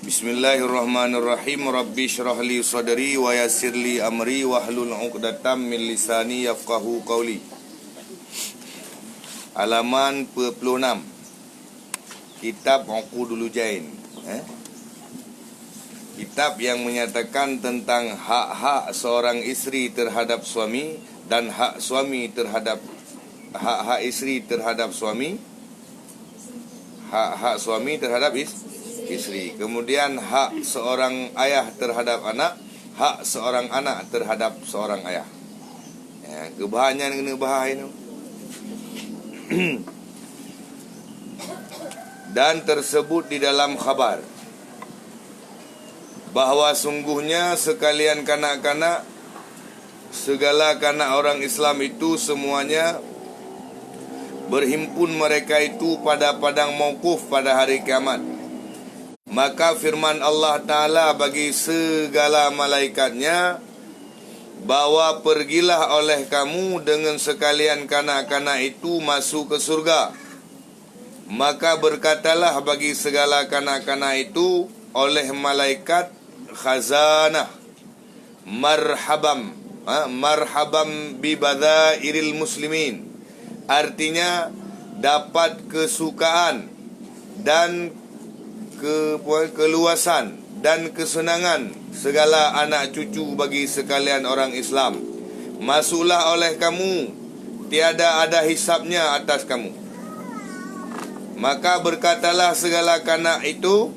Bismillahirrahmanirrahim. Rabbi syrah li sadri wa yassir li amri wahlul 'uqdatam min lisani yafqahu qawli. Halaman 26. Kitab Uqudul Jain. Kitab yang menyatakan tentang hak-hak seorang isteri terhadap suami dan hak suami terhadap hak isteri terhadap suami, hak suami terhadap isteri. Kemudian hak seorang ayah terhadap anak, hak seorang anak terhadap seorang ayah. Kebahagiaan kena bahaya tu. Dan tersebut di dalam khabar bahawa sungguhnya sekalian kanak-kanak, segala kanak orang Islam itu semuanya berhimpun mereka itu pada padang mauquf pada hari kiamat. Maka firman Allah Ta'ala bagi segala malaikatnya, bahawa pergilah oleh kamu dengan sekalian kanak-kanak itu masuk ke surga. Maka berkatalah bagi segala kanak-kanak itu oleh malaikat khazanah, marhabam, marhabam bi badairil muslimin. Artinya dapat kesukaan dan keluasan dan kesenangan segala anak cucu bagi sekalian orang Islam. Masuklah oleh kamu, tiada ada hisapnya atas kamu. Maka berkatalah segala kanak itu,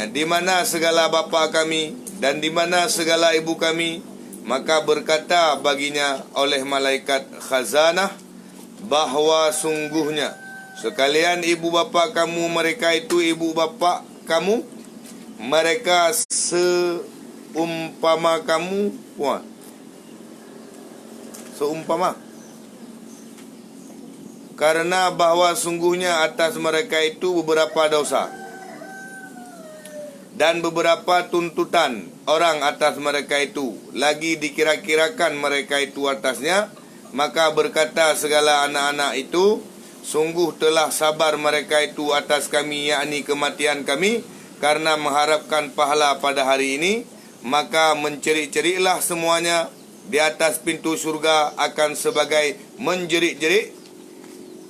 di mana segala bapa kami dan di mana segala ibu kami? Maka berkata baginya oleh malaikat khazanah, bahawa sungguhnya sekalian ibu bapa kamu, mereka itu ibu bapa kamu, mereka seumpama kamu. Seumpama. Karena bahawa sungguhnya atas mereka itu beberapa dosa dan beberapa tuntutan orang atas mereka itu, lagi dikira-kirakan mereka itu atasnya. Maka berkata segala anak-anak itu, sungguh telah sabar mereka itu atas kami, yakni kematian kami, karena mengharapkan pahala pada hari ini. Maka mencerik-ceriklah semuanya di atas pintu surga akan sebagai menjerik-jerik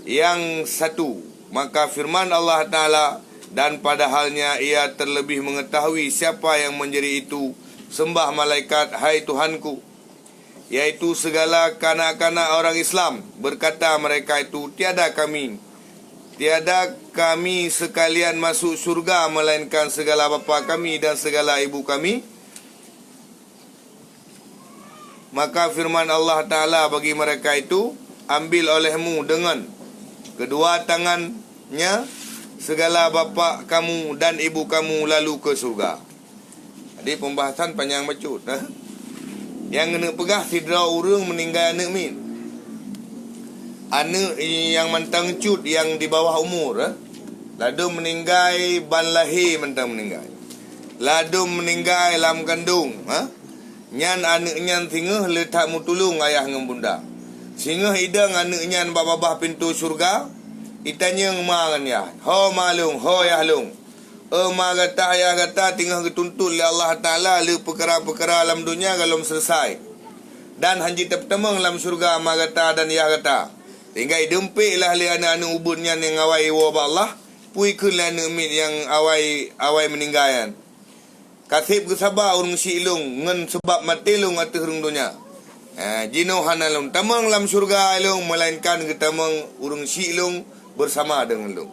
yang satu. Maka firman Allah Ta'ala, dan padahalnya ia terlebih mengetahui siapa yang menjerit itu. Sembah malaikat, hai Tuhanku, yaitu segala kanak-kanak orang Islam. Berkata mereka itu, tiada kami sekalian masuk surga melainkan segala bapa kami dan segala ibu kami. Maka firman Allah Ta'ala bagi mereka itu, ambil olehmu dengan kedua tangannya segala bapa kamu dan ibu kamu lalu ke surga. Jadi pembahasan panjang bacut. Yang kena pegah sidra urang meninggal anak min. Anak yang mentang cut yang di bawah umur, ladu meninggal ban lahir mentang meninggal. Ladu meninggal dalam kandung, nyan anak nyan tingah letak mutulung ayah dengan bunda. Singa hidang anak nyan babah pintu surga, itanya ngemangan ya. Ho malung, ho yahlung. Ma kata ayah kata tinggal ketuntut oleh Allah Ta'ala le perkara-perkara alam dunia kalau selesai. Dan hanji terpertemang dalam surga ma kata dan ya kata. Tinggal dempik lah le anak-anak ubunnya yang awai wabah Allah. Pui ke lah anak mit yang awai meninggalan. Kasib kesabar urung si ilung ngen sebab mati lung atas urung dunia. Jino hanalung tamang dalam surga ilung melainkan ketamang urung si ilung bersama dengan lung.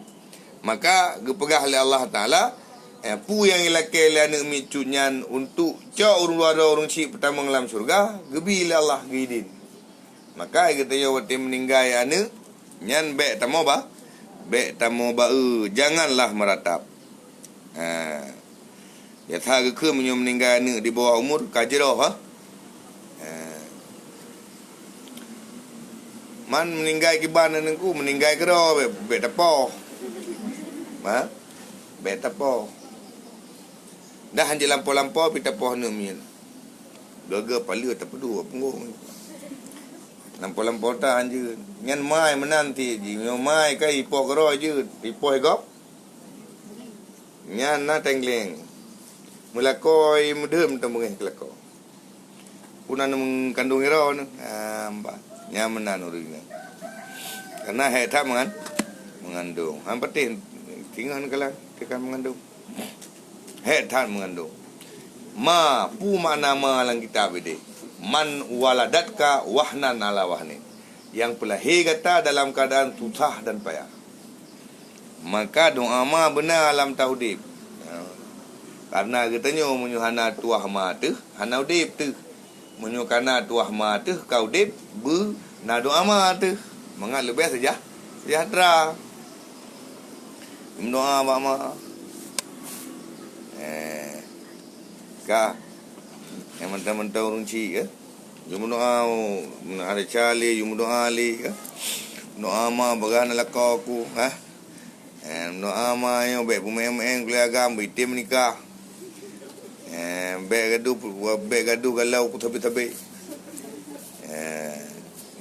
Maka gepegah oleh Allah Ta'ala, pu yang ilakai oleh anak mitcunyan untuk cak urung luar urung cik pertama dalam surga, gebi oleh Allah gidin. Maka kita ya waktu meninggal anak, nyan bek tamo ba? Bek tamo ba janganlah meratap. Ya tha ke meninggal anak di bawah umur kajeroh Man meninggal kiban anakku, meninggal kero bek tapoh. Beta po. Dah hanji lampau-lampau pita poh nemin. Gaga pala tak pedu punggung. Lampau-lampau tak hanji. Ngan mai menanti ji. Mai kai ipoh kero je. Ipoh gop. Nyan na tengling. Mulakoi mudem temengih kelako. Punan mengkandung iro nu. Amba. Nyaman urina. Karena heta mengandung. Hampir tinggal kalah tekan mengandung. Heta mengandung. Ma pu makna ma lang kitab ini. Man waladatka wahnan ala wahni. Yang pelahir kata dalam keadaan susah dan payah. Maka doa ma benar alam taudib. Karena katanya munyo hana tuah ma tu, hana udip tu. Munyo kana tuah ma tu kau dip bu na doa ma tu. Mangat lebih saja sejahtera. Doa mak ma. Ka yang mentah-mentah urung ci ke. Jum doa ada cali, jum doa ali ke. Doa ma bagana lakaku, doa ma yo be pemain keluarga bitim nikah. Be gaduh galau ku tabi-tabi.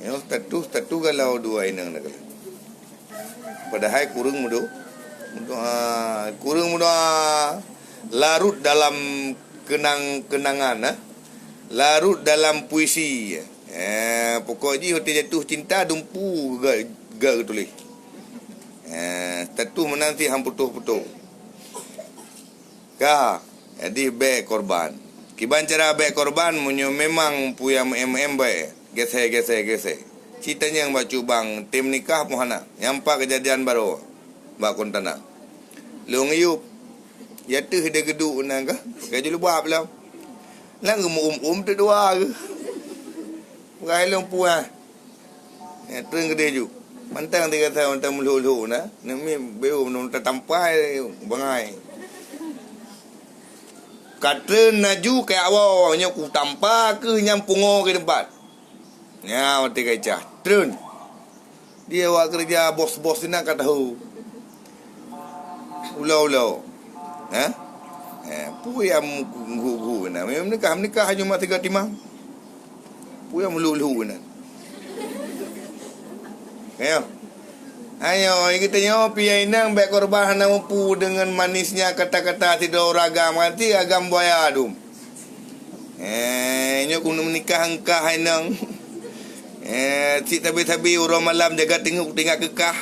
Yo tatu galau dua inang nak. Padahal kurang mudo. Kurang mudo larut dalam kenangan, larut dalam puisi. Pokoknya hati jatuh cinta dumpu gak tulis. Tatu menanti hamputuh-putuh. Ka, jadi be korban. Kiban cara be korban munyo memang puya bae. Gese. Citanya yang bacu bang tim nikah mohana. Nyampak kejadian baru. Bak kontana. Leung yup. Yatuh dia geduk nang ka. Pakai julu bab lah. Lang tu dua ke. Pakai leung puah. Terang gede ju. Mantang dia kata mantang mulu-mulu na. Nami beu nun tatampai bangai. Kata naju ke awal nya ku tampa ke nyampungo ke tempat. Nya mati kacah. Trun. Dia awak kerja bos-bos ni nak tahu. Ulau-ulau. Puyam gugu na. Memang nikah hanya mak 3 timang. Puyam lulu na. Ayo, kita nyopi inang baik korban hana mampu dengan manisnya kata-kata tidak ragam nanti agam buaya adum. Nyok kunu menikah angkah inang. Cik tabi-tabi urang malam jaga tengok kekah.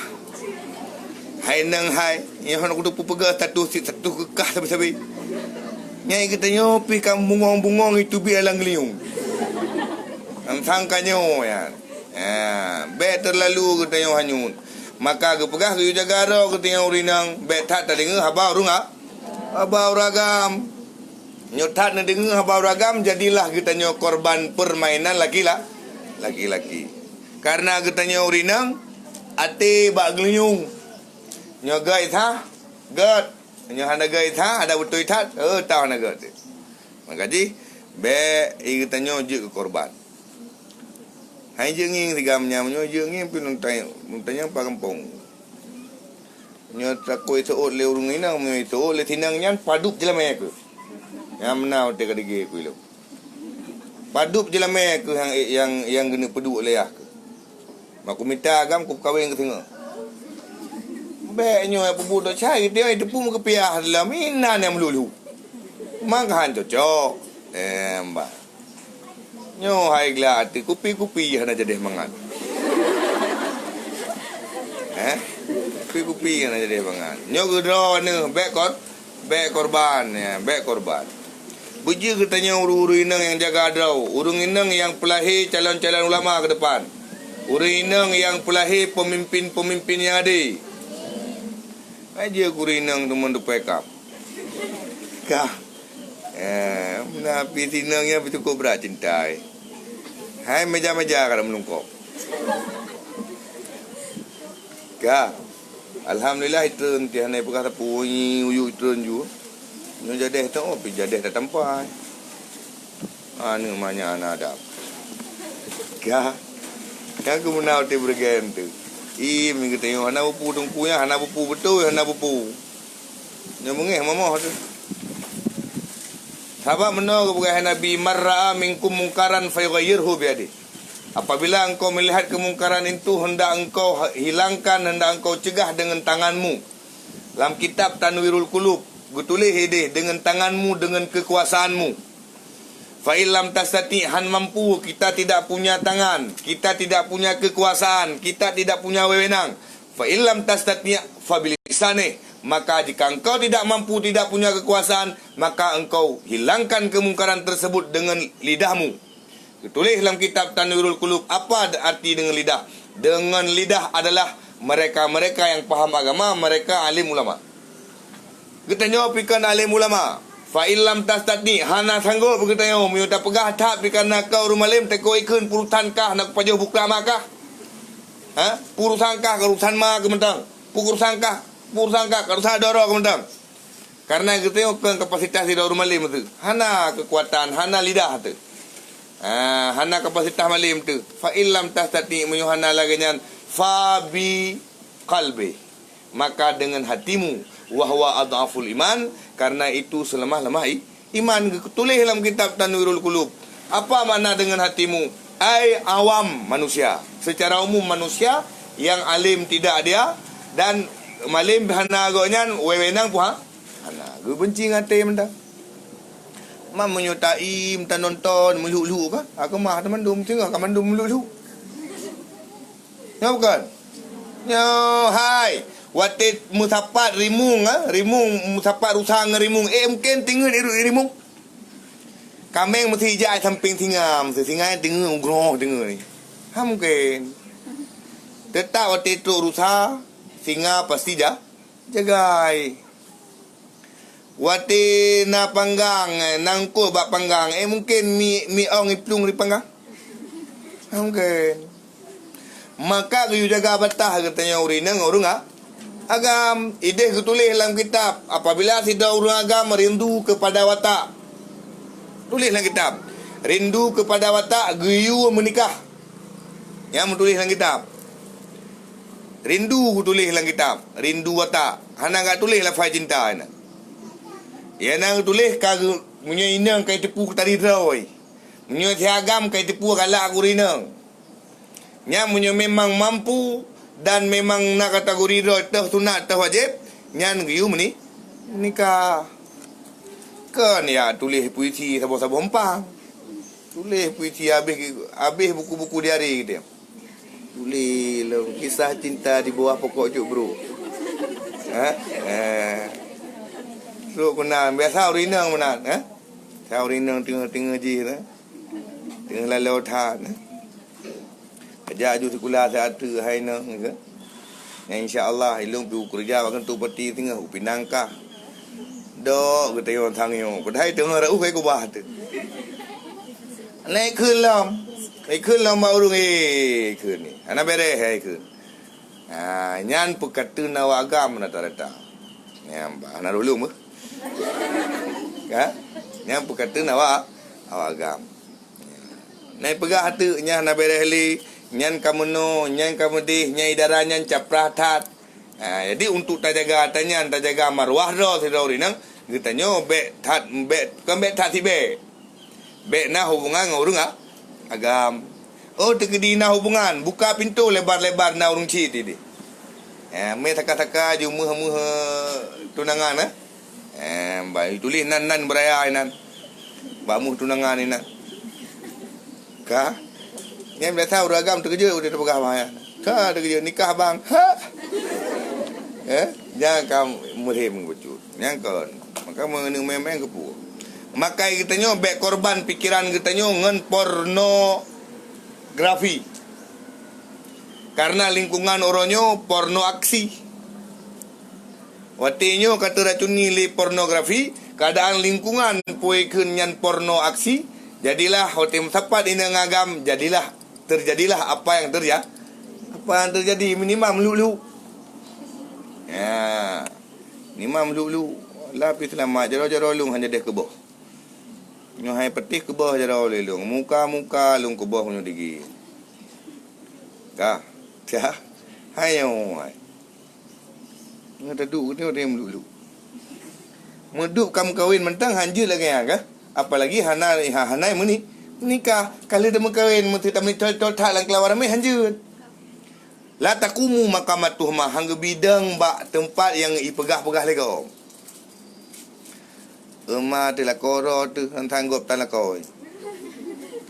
Hai nang hai, yang nak kudu pupega satu kekah sabi-sabi. Nyai kita nyopi kam bungong-bungong itu bi alang liung. Ang sangkanyo ya. Be terlalu kita nyo hanyun. Maka ke pegah ke jaga ro ke tengok urinang be tat tak dengar habau runga. Habau ragam. Nyotat na dengar habau ragam jadilah kita nyo korban permainan laki-laki. Karena kita nyo urinang ate bak geliung. Nyo gait ha? Gat. Nyo hana gait ha? Ada betul tat? Tahu hana gat. Maka ji be kita nyo je ke korban. Hai jenging tiga menyo jenging pun nuntanya pa kampung. Nyo takoi seot le urung inang me seot le tinang nyan padup jelame ke. Yang menau te kadege ku lo. Padup jelame ke yang gena peduk leah ke. Maku minta agam ku kawin ke tengah. Be nyo apa budak cai dia depu mu ke piah dalam minan yang melulu. Manghan cocok. Mbak. Nyo hai glati kupi-kupi hana jadi mangat. Kupi-kupi hana jadi mangat. Nyo gedro ne be korban ya, be korban. Buji katanya uru-uru inang yang jaga adrau, urung inang yang pelahir calon-calon ulama ke depan. Uru inang yang pelahir pemimpin-pemimpin yang ada. Aja uru inang teman tu pekap. Kah. Nabi tinangnya cukup berat cintai. Hai meja-meja kalau menungkok. Ka. Alhamdulillah itu nanti hanai pekah tapu uyu turun ju. Nyo jadeh tu pi jadeh tak tampai. Anu manya anak ada. Ka. Aku menau te bergen tu. Minggu tengok hana pupu tungkunya, hana pupu betul, hana pupu. Nyo mengeh mamah tu. Sahabat menolak kepada Nabi marra minkum mungkaran fayughayyirhu biadi. Apabila engkau melihat kemungkaran itu hendak engkau hilangkan, hendak engkau cegah dengan tanganmu. Dalam kitab Tanwirul Qulub Gutulih hidih dengan tanganmu, dengan kekuasaanmu. Fa illam tastati, han mampu, kita tidak punya tangan, kita tidak punya kekuasaan, kita tidak punya wewenang. Fa illam tastati fa bilisane, maka jika engkau tidak mampu, tidak punya kekuasaan, maka engkau hilangkan kemungkaran tersebut dengan lidahmu. Tulis dalam kitab Tanwirul Qulub, apa arti dengan lidah? Dengan lidah adalah mereka-mereka yang faham agama, mereka alim ulama. Kita jawab ikan alim ulama. Fa illam tastati, hana sanggup kita yo miuta pegah tak pikana kau rumalim teko ikun purutankah nak pajoh bukla makah? Ha? Purutankah urusan ma kementang. Purutankah urusan doro kementang. Karena kita yo kan kapasitas di rumalim tu. Hana kekuatan, hana lidah tu. Hana kapasitas malim tu. Fa illam tastati meyuhana laganyan fa bi qalbi. Maka dengan hatimu, wahwa adhaful iman, karena itu selemah-lemah iman. Tulis dalam kitab Tanwirul Qulub. Apa makna dengan hatimu? Ai awam manusia, secara umum manusia yang alim tidak dia, dan malim hana agonyan wewenang puha hana gue benci ngate menda mam menyutai minta nonton melulu kan aku mah teman dum tengok kaman dum melulu ya bukan yo hai watit musapat rimung musapat rusang rimung mungkin tinggal rimung kameng mesti jai samping tingam singai tinggal ugroh tinggal ni mungkin tetap watit tu rusa singa pasti jagai wati na panggang nangko bak panggang mungkin mi ong iplung di panggang mungkin maka kayu jaga batah katanya urinang urang agam ide tulis dalam kitab apabila tidak urang agam rindu kepada watak tulis dalam kitab rindu kepada watak gayu menikah yang tulis dalam kitab rindu tulis dalam kitab rindu watak hana enggak tulis lafaz cinta ana ya nang tulis kagak punya inang kai tepu tadi rawai punya tiagam kai tepu galak gurinang nya punya memang mampu dan memang nak kategori ro tah sunat tah wajib nyan giu meni nikah kan ya tulis puisi sabo-sabo empang tulis puisi habis buku-buku diari gitu tulis lo kisah cinta di bawah pokok juk bro so kena biasa urinang menan saya urinang tengah-tengah je tengah lalu than kerja aju sekolah satu hai nang ke insyaallah ilung pi kerja akan tu peti tengah upinangkah dok kita yon thangyo kodai tengah ra kai ko bah tu naik kelam baru ke ni ana bere hai ke nyan pekatu nawa agam na tarata nyam ba na dulu mah ka nyam pekatu nawa agam naik pegah hatu nya na bere heli nyan kamuno nyan kamudi nyai darah nyan caprah tat jadi untuk tajaga tanyan tajaga marwah ro sidori nang gitanyo be tat be kan be tat si be na hubungan ngurung agam oh tegedi na hubungan buka pintu lebar-lebar na urung ci tidi me taka-taka ju muh tunangan bai tulis nan beraya nan bamu tunangan ni nan ka yang biasa uragam terkerja udah terpegah bang ka terkerja nikah bang jangan kamu murim becut yang kon maka mengenung memang kepu maka kita nyo bek korban pikiran kita nyo ngen pornografi karena lingkungan oronyo porno aksi watinyo kata racun nili pornografi keadaan lingkungan puikeun nyan porno aksi jadilah hotem sapat ini ngagam terjadilah apa yang terjadi minimal melulu ya minimal melulu lapis lama jaro-jaro lung hanya deh keboh nyo hai petih keboh jaro lelung muka lung keboh nyo digi ka ya hayo hai ngada duk ni orang melulu meduk kamu kawin mentang hanjur lagi ya apalagi hanai meni nikah kalau dah kawin mesti tak tak lang kelawar mai hanjur la takumu maqamatuhma hang bidang bak tempat yang ipegah-pegah lego Rumah tu lah koro tu sanggup tan lah koi.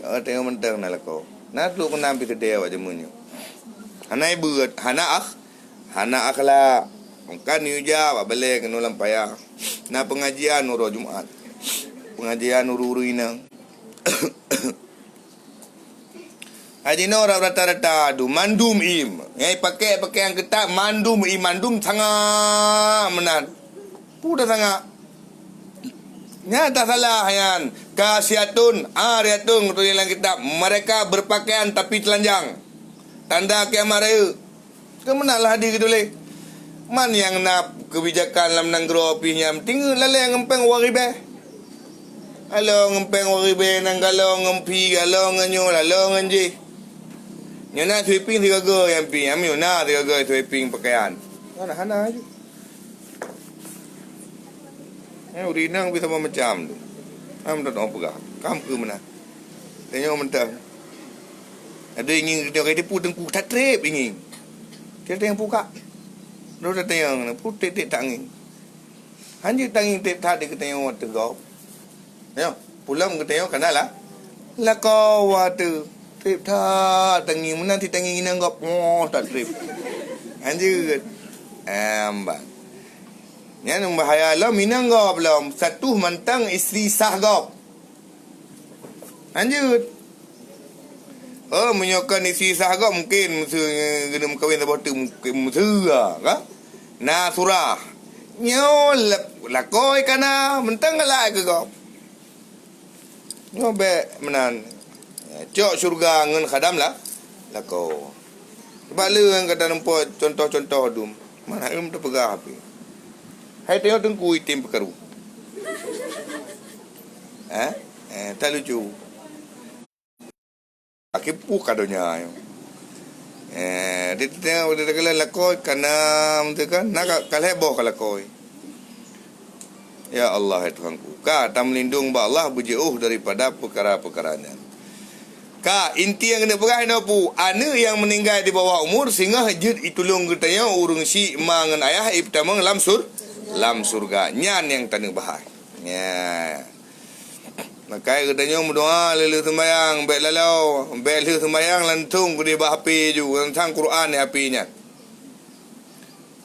Kau tengok mentang nak lah kau. Nak lu kena ambil kedai awak jemunya. Hanai buat hana lah. Kan ni uja awak balik kena lampaya. Na pengajian uro Jumaat. Pengajian uru-uru ina. Haji no rata-rata tu mandum im. Pakai yang ketat mandum sangat menan. Pudah sangat. Nyata salah yan. Kasiatun, ariatun tu dalam kitab. Mereka berpakaian tapi telanjang. Tanda kiamat raya. Kemenalah hadir gitu leh. Man yang nak kebijakan dalam negara pihnya. Tinggal lalai ngempeng waribeh. Halo ngempeng waribeh nang galau ngempi galau ngenyo galau ngenji. Nyo nak sweeping 3 ga yang pi. Ami nak 3 ga sweeping pakaian. Hana aja. Urinang bisa macam tu. Am tak tahu apa. Kam ke mana? Tengok mentang. Ada ingin dia kata puteng ku tak trip ingin. Dia tengok buka. Dia dah tengok putih tak angin. Hanya tanging tip tak dia tengok tegak. Ya, pulang ke tengok kanalah. La kau tu. Trip tak tanging menanti tanging inanggap. Oh tak trip. Hanya ambang. Yang bahaya lah minang gop belum. Satu mantang isteri sah gop. Lanjut. Oh menyokan isteri sah gop mungkin kena kahwin sama tu mungkin mesra kah? Nah surah. Nyo lakoi kana mentang galak ke gop. Nyo be menan. Cok syurga ngan khadam lah. Lako. Sebab lu yang kata nampak contoh-contoh tu. Mana ilmu tu pegah api. Hai tengok tengku itim perkaru. Tak lucu. Akipu kadonya. Dia tengok dia kala lakoi kana tu kan nak kalheboh kalakoi. Ya Allah ya Tuhanku. Ka tak melindung ba Allah berjauh daripada perkara-perkaranya. Ka inti yang kena perai napu ana yang meninggal di bawah umur sehingga hajud itulung ketanya urung si mangan ayah pertama lam surga nyan yang tanah bahar. Ya. Maka katanya berdoa lelu sembayang baik lalau baik lelu sembayang lantung ku di bahpi ju tentang Quran ni apinya.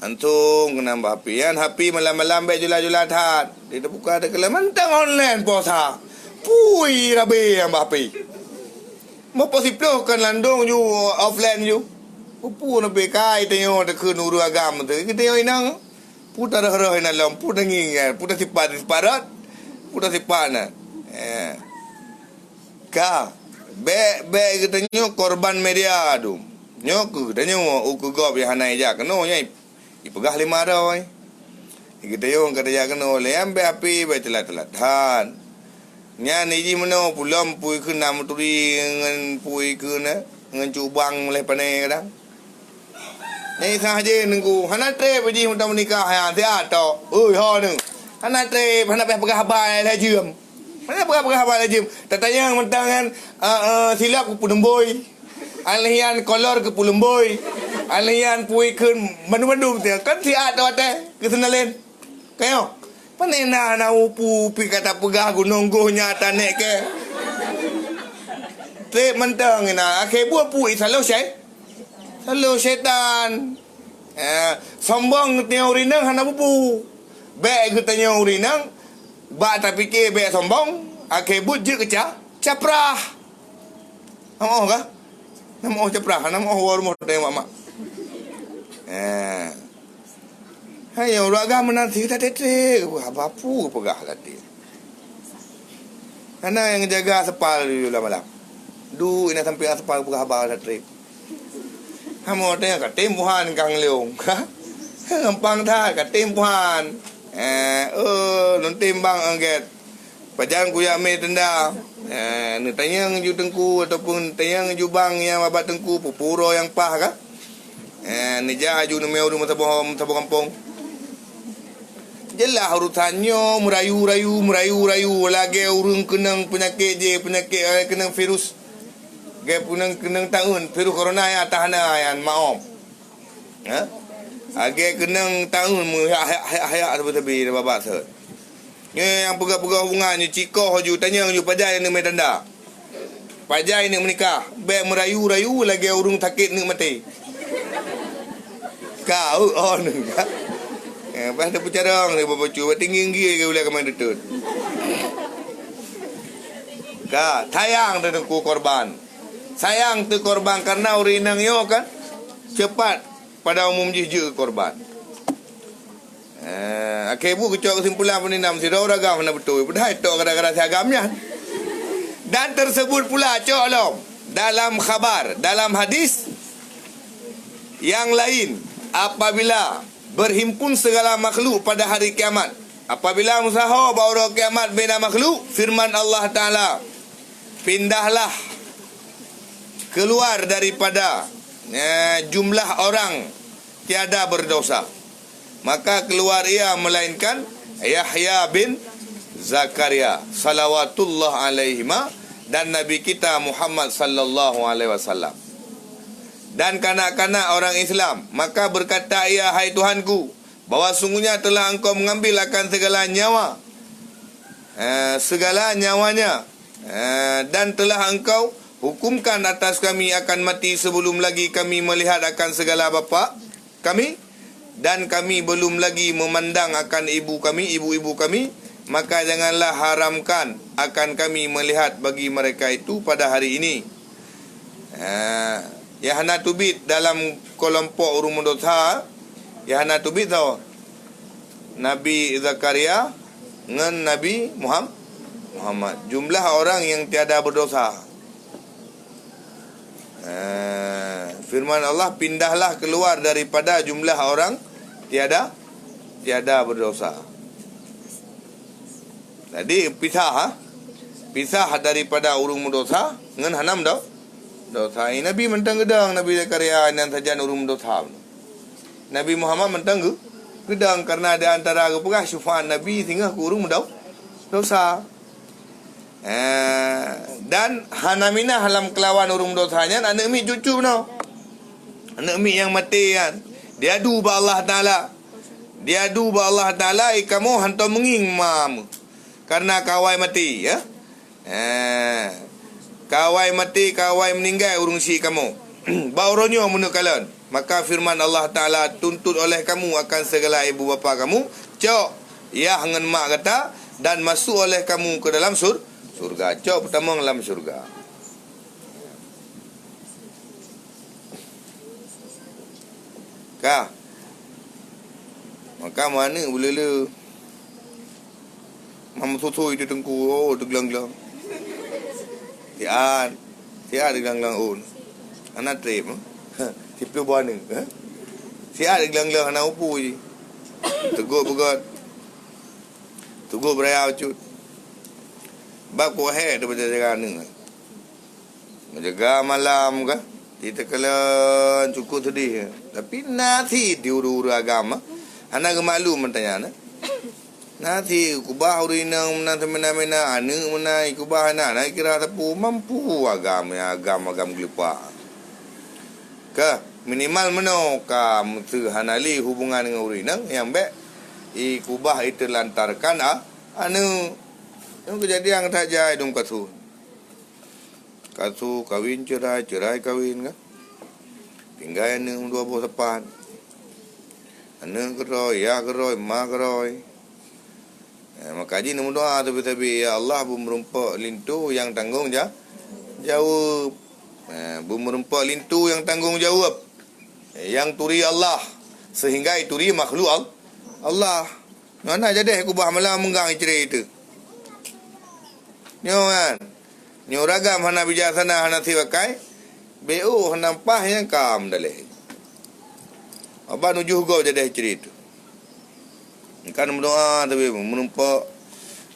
Antung kena bahpi yan hapi malam-malam baik jula-jula that. Dia buka ada kelamantang online puasa. Pui rabe yang bahpi. Mau posiplo kan landung ju offline ju. Pupu na bekai tengok dak nuru agam tu. Kita inang putar roh na lam putar nging putar sipat putar sipat na. Ka be katanya korban media tu. Nyok katanya uku gop ya hanai jak no nyai. Ipegah 500. Kita yo kata ya kena le ambe api be telat-telatan. Nya ni ji meno pulam pui ke nam turi ngan pui ke na ngan cubang le pane kadang. Ni sahaja nunggu hana tre pergi untuk menikah ya dia to. Oi ha nu. Hana tre hana pegah habai la jum. Mana pegah habai la jum. Tatanya mentang kan silap ke Pulemboi. Alian kolor ke Pulemboi. Alian pui ke mandu-mandu tu kan dia to ate ke senalen. Kayo. Panena na upu pi kata pegah gunung gohnya tanek ke. Te mentang na akhir buat pui selalu saya. Halo setan. Sombong teori nang hana bubu. Baik katanya urinang. Ba tak fikir baik sombong. Akibut je kecah. Caprah. Nama kah? Nama caprah. Nama rumah tengok mak. Hai orang agama nanti kita tetek. Apa-apa pegah lati. Karena yang jaga sepal dulu malam. Du ina sampai sepal pegah abah lati. Hamo tengok kat tempuhan kang leong. Gampang dah kat tempuhan. Nun timbang angget. Pajang kuya me tenda. Ni tanyang ju tengku ataupun tanyang ju bang yang babat tengku pupuro yang pah kah? Ni jah ju numeu rumah taboh kampung. Jelah urutannya merayu lagi urung kenang penyakit kenang virus. Gaya kenang tahun virus corona yang tahana yang maaf. Agak kenang tahun hayak tebi babat sat. Yang pegang-pegang hubungannya cikoh ju tanya ju pajai ni mai tanda. Pajai ni menikah, baik merayu-rayu lagi urung takit ni mati. Kau ni. Pas ada pecarang ni bapa cu, tinggi-tinggi ke boleh ke main detut. Tayang tu korban. Sayang tu korban karena urinang yo kan cepat pada umum jiju korban. Ibu kecuali kesimpulan peninam si ragam mana betul. Padahal itu kadang-kadang agamnya. Dan tersebut pula colom dalam khabar, dalam hadis yang lain, apabila berhimpun segala makhluk pada hari kiamat, apabila musahau bahawa kiamat bina makhluk, firman Allah Ta'ala, pindahlah keluar daripada jumlah orang tiada berdosa. Maka keluar ia melainkan Yahya bin Zakaria salawatullah alaihima dan Nabi kita Muhammad sallallahu alaihi wasallam. Dan kanak-kanak orang Islam, maka berkata ia, hai Tuhanku, bahawa sungguhnya telah engkau mengambil akan segala nyawa, segala nyawanya, dan telah engkau hukumkan atas kami akan mati sebelum lagi kami melihat akan segala bapa kami, dan kami belum lagi memandang akan ibu ibu kami, maka janganlah haramkan akan kami melihat bagi mereka itu pada hari ini. Yahna tubit dalam kelompok urung dosa. Yahna tubit tahu Nabi Zakaria dengan Nabi Muhammad. Jumlah orang yang tiada berdosa. Firman Allah, pindahlah keluar daripada jumlah orang tiada berdosa. Jadi pisah daripada urung dosa dengan hanam dosa. Nabi mentang gedang Nabi Zakaria yang saja urung dosa. Nabi Muhammad mentang gedang karena ada antara kepegah syufaan Nabi sehingga urung dosa. Dan hanamina halam kelawan urung dosanya anak mi cucu no. Anak mi yang mati kan. Dia adu ba Allah Taala, kamu hantar menging mam. Karena kawai mati ya. Kawai mati, kawai meninggal urung si kamu. Bauronyo menukalan. Maka firman Allah Taala, tuntut oleh kamu akan segala ibu bapa kamu. Cok, ya dengan mak kata, dan masuk oleh kamu ke dalam surga. Cok pertama dalam surga. Maka mana boleh le Mama susu itu tengku. Oh, tergelang-gelang. Tiada gelang-gelang on. Anak trip. Tipu buah ni. Tiada gelang-gelang anak upu je. Tegur begot. Tegur beraya cut. Bab ko he tu berjaga ni. Menjaga malam ke? Kita kala cukup sedih. Tapi nanti diuru-uru agama. Anak malu mentanya. Nanti kubah urinang menang-menang anu menai kubah anak kira tapu mampu agama gelupa. Ke minimal meno ka mutu hanali hubungan dengan urinang yang baik kubah itu lantarkan anu kejadian saja hidung kasu kawin cerai kawin kan tinggal anu 28 anu keroi ma keroi. Maka haji nombor doa tapi ya Allah bermerumpak lintu yang tanggung jawab. Bermerumpak lintu yang tanggung jawab. Yang turi Allah sehingga ituri makhluk Allah. Mana jadi kubah malam menggang cerai itu. Nyo kan. Nyo ragam hana bijaksana hana siwakai. BO hana pah yang kam dalih. Apa nujuh go jadi cerai itu. Kan berdoa tapi menumpak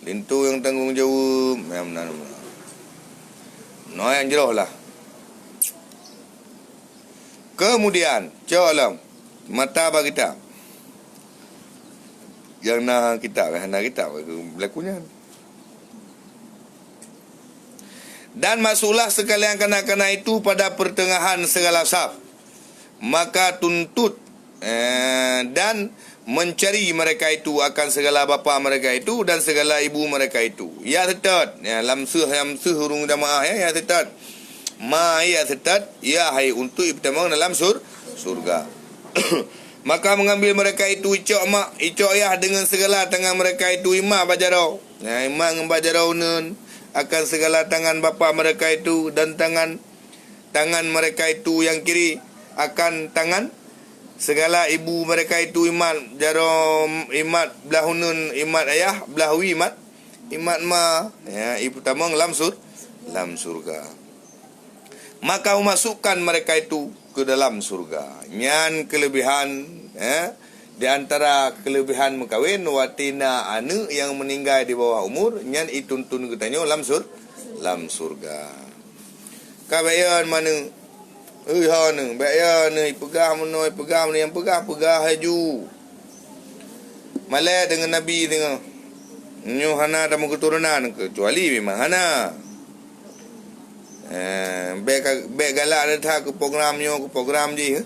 lintu yang tanggung jawab memang no yang jelas lah. Kemudian coba mata bagi kita yang nak kita berlakunya. Dan masuklah sekalian kanak-kanak itu pada pertengahan segala saf, maka tuntut dan mencari mereka itu akan segala bapa mereka itu dan segala ibu mereka itu. Ya tetap, ya lam hurung jamaah ya tetap. Ma ya tetap, ya hai untuk ibtamang dalam surga. Maka mengambil mereka itu icok ya dengan segala tangan mereka itu ima bajarau. Ya ima ngembajarau nun akan segala tangan bapa mereka itu dan tangan mereka itu yang kiri akan tangan segala ibu mereka itu imat jarom imat belahunun imat ayah belahui imat ma ya ibu tamang lam surga. Maka memasukkan mereka itu ke dalam surga. Nyan kelebihan di antara kelebihan mengkawin watina anu yang meninggal di bawah umur nyan ituntun katanya lam surga. Kabayan mana hana bayan pegah menoi pegah yang pegah haju. Malai dengan Nabi dengan Hana dalam keturunan kecuali memang Hana. Baik galak ada tak ke program je.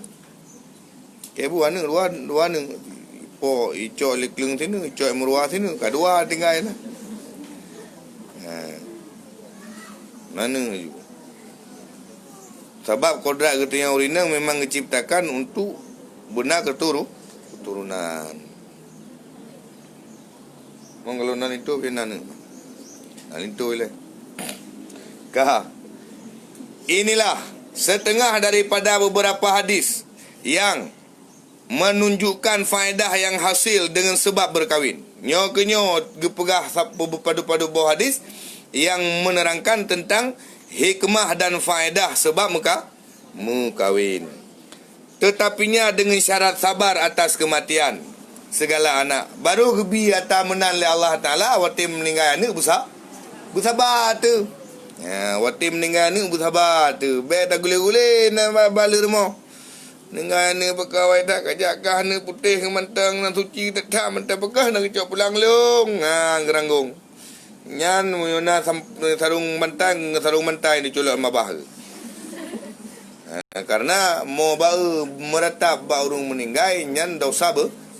Ke bu Hana dua ni po icok lekleng sini, icok meruah sini, kedua tinggal lah. Mana juga. Sebab kodrat katanya urina memang diciptakan untuk benar keturunan. Mong kalau nan itu kena nan itu le. Inilah setengah daripada beberapa hadis yang menunjukkan faedah yang hasil dengan sebab berkahwin. Nyo gepegah padu-padu bawah hadis yang menerangkan tentang hikmah dan faedah sebab mengkahwin. Tetapinya dengan syarat sabar atas kematian segala anak. Baru gebi atau menan oleh Allah Ta'ala wati meninggal anak bersabar tu. Ya, wati meninggal anak bersabar tu. Baik tak gule-gule nak bala rumah. Meninggal anak pekawai tak kajakah anak putih mentang dan suci tak mentang pekah nak kecok pulang long. Geranggung. Nyan muyuna sarung mantai diculak mabah. Karena mau bau meretap bau urung meninggal nyan dosa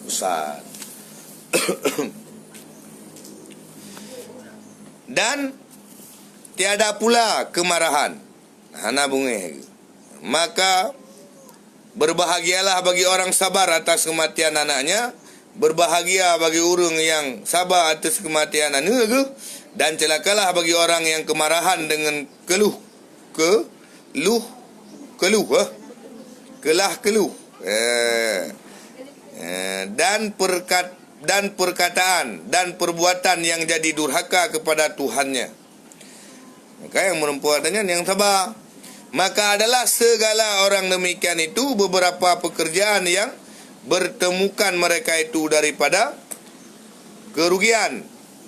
besar. Dan tiada pula kemarahan. Hana bunge. Maka berbahagialah bagi orang sabar atas kematian anaknya. Berbahagia bagi orang yang sabar atas kematian anak. Dan celakalah bagi orang yang kemarahan dengan keluh. Dan perkataan dan perbuatan yang jadi durhaka kepada Tuhannya. Maka yang menempuhnya yang sabar. Maka adalah segala orang demikian itu beberapa pekerjaan yang bertemukan mereka itu daripada kerugian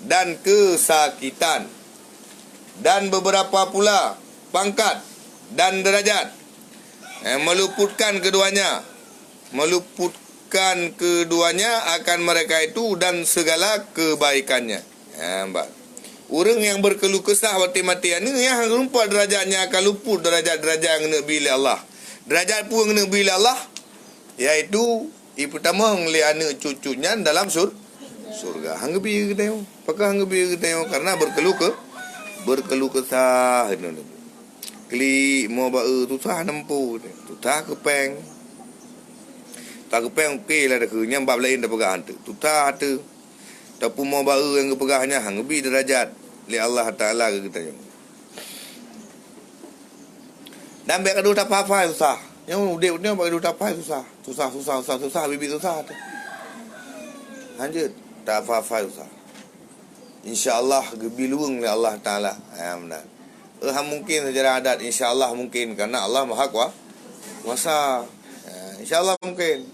dan kesakitan, dan beberapa pula pangkat dan derajat meluputkan keduanya akan mereka itu dan segala kebaikannya. Orang yang berkeluh kesah mati-matian ni yang rumput derajatnya akan luput derajat-derajat yang nak bila Allah. Derajat pun yang nak bila Allah iaitu pertama ngelihat anak cucunya dalam surga. Hang bi ke tengok. Pakah hang bi ke tengok karena berkeluh kesah. Kli mau ba susah nempu. Tutah kepeng. Tak kepeng okey lah dah ke nyambap lain dah pegang tu. Tutah tu. Tapi mau ba yang kepegahnya hang bi derajat li Allah Taala ke kita. Dan baik ada tak apa-apa susah. Yang udah bagi dua tapai susah bibi susah tu. Lanjut tak apa-apa susah. InsyaAllah gebiluang oleh Allah Ta'ala. Benar. Mungkin secara adat insyaAllah mungkin karena Allah Maha Kuasa. InsyaAllah mungkin.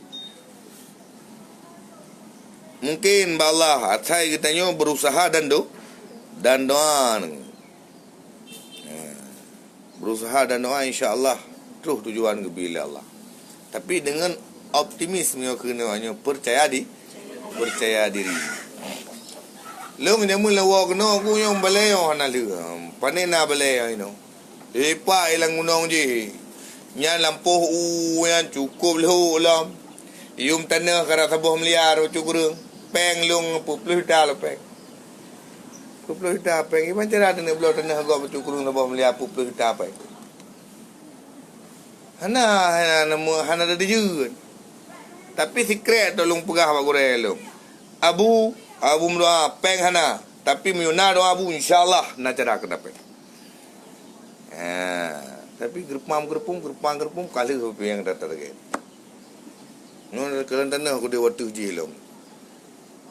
Mungkin Allah atai kitanya berusaha dan doa. Berusaha dan doa insyaAllah terus tujuan ke bila Allah. Tapi dengan optimisme kena percaya diri. Long jamu lawa kena aku yang balai hana lu. Panena balai Lepa ilang gunung je. Nya lampuh yang cukup lahu lam. Ium tanah karak sabuh meliar ucu kurung. Peng lung 40 hektar lo peng. 40 hektar peng. Iman cara tanah belau tanah agak ucu kurung sabuh meliar 40 hektar peng. Hana nama hana ada jun. Tapi secret tolong pegah pak goreng lo. Abu mendoa peng hana. Tapi miuna doa abu insyaallah nak cara kena peng. Tapi gerpam kali hobi yang datang lagi. Nun kalian tanah aku dia waktu jilong.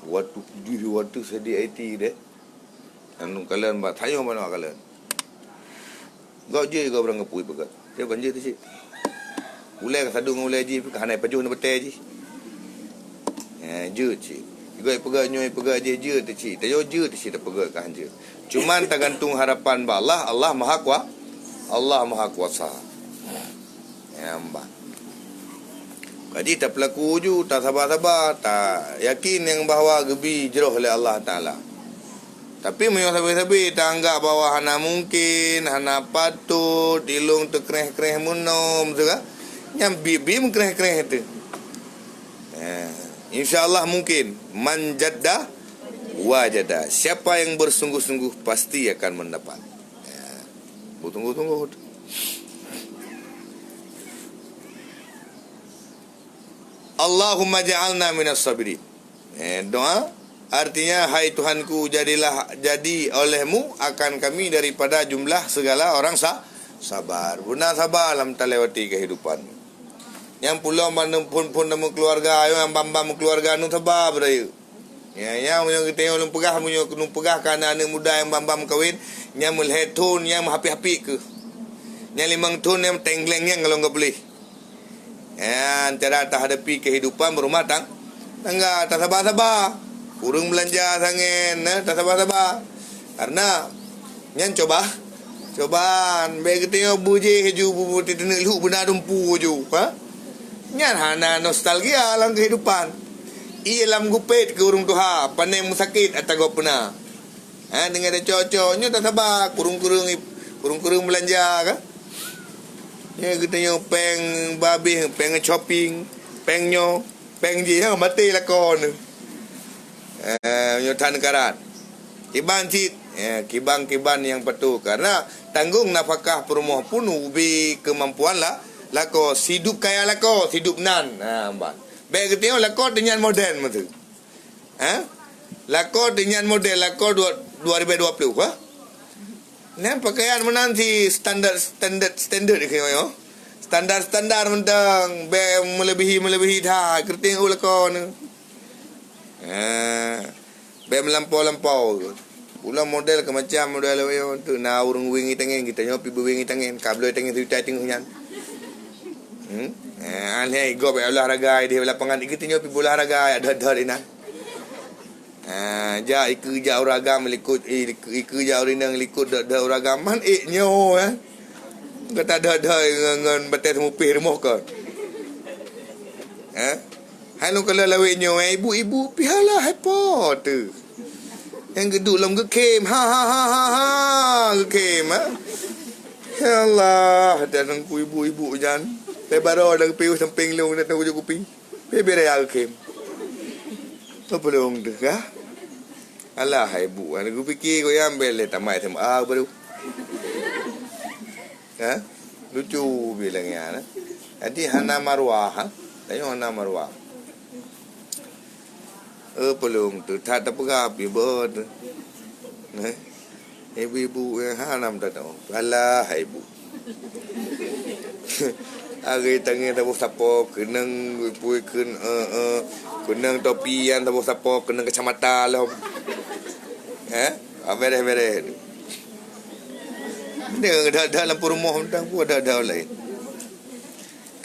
Waktu sedi IT deh. Anu kalian buat tayo mana kalian. Gak je kau berang ngepui pegat. Dia kan je tu sih. Ulai ka sadung ulai je kanai pajuh na betai je. Je sih. Goi pegat nyoi pegat je tu sih. Tayo je tu sih tak pegat kan je. Cuman tergantung harapan ba Allah, Allah Maha Kuasa. Mbak. Jadi tak pelaku ju, tak sabar-sabar, tak yakin yang bahawa gebi jeroh oleh Allah Ta'ala. Tapi menyok sabi-sabi, tak anggap bahawa hana mungkin, hana patut, ilung tu kereh-kereh munom, juga. Yang bim kereh-kereh itu. InsyaAllah mungkin, man jaddah wajada. Siapa yang bersungguh-sungguh pasti akan mendapat. Tunggu. Allahumma ja'alna minas sabirin. Doa artinya hai Tuhanku jadi olehmu akan kami daripada jumlah segala orang sabar. Guna sabar dalam telewati kehidupan. Yang pulau mana pun nama keluarga ayo yang bambam keluarga nu sabar berayu. Yang kita yang pegah kana anak muda yang bambam kahwin yang melihat tun yang hapi-hapi ke. Yang 5 tun yang tengleng yang kalau enggak boleh. Antara tak hadapi kehidupan berumah tangga tak sabar-sabar, kurang belanja sangen, tak sabar-sabar. Karena nyan cobaan bagi tengok buje heju bubu titene lu benar dumpu ju, nyan hana nostalgia dalam kehidupan. Ialam gupet ke urung tuha, pandai musakit atau gak pernah. Dengan ada cocoknya tak sabar, kurung belanja kan. Ya kita nyo peng babi, peng shopping, peng je yang mati lah kon. Nyo tan karat. Kibang yang betul karena tanggung nafkah perumah pun ubi kemampuan lah lako hidup kaya lako hidup nan. Mbak. Baik kita lako dengan modern betul. Lako dengan model lako 2020 Nan pakaian menanti standar kaya standar mentang melebihi dah kerting ulakon. Be melampau pula model ke macam model yo tu na urung wingi tangen kita nyopi wingi tangen kablo tangen tu tengok nyan. Aneh go be olahraga di lapangan kita nyopi bola olahraga ada ina. Ja iku ja uragam likut iku ja urinang likut dah uragaman nyo kata dah ngan betes mupih rumah kan hanu kalau lawe nyo ibu pihala hepo tu yang geduk lam gekem ha gekem ya Allah dan ku ibu jan lebaro dah piu samping lu nak tahu kuping bebere ya gekem apa belum dah kah? Alah ibu, aku fikir kau yang ambil tamat SMA baru. Lucu bilangnya. Nanti Hana Marwah, tanya Hana Marwah. Belum tu, tak apa api bod. Ibu yang Hana tak tahu. Alah ibu. Hari tangan tak siapa kenang pui kenang topi yang tak siapa kenang kacamata lah. Beres. Dia dalam rumah tentang pun ada lain.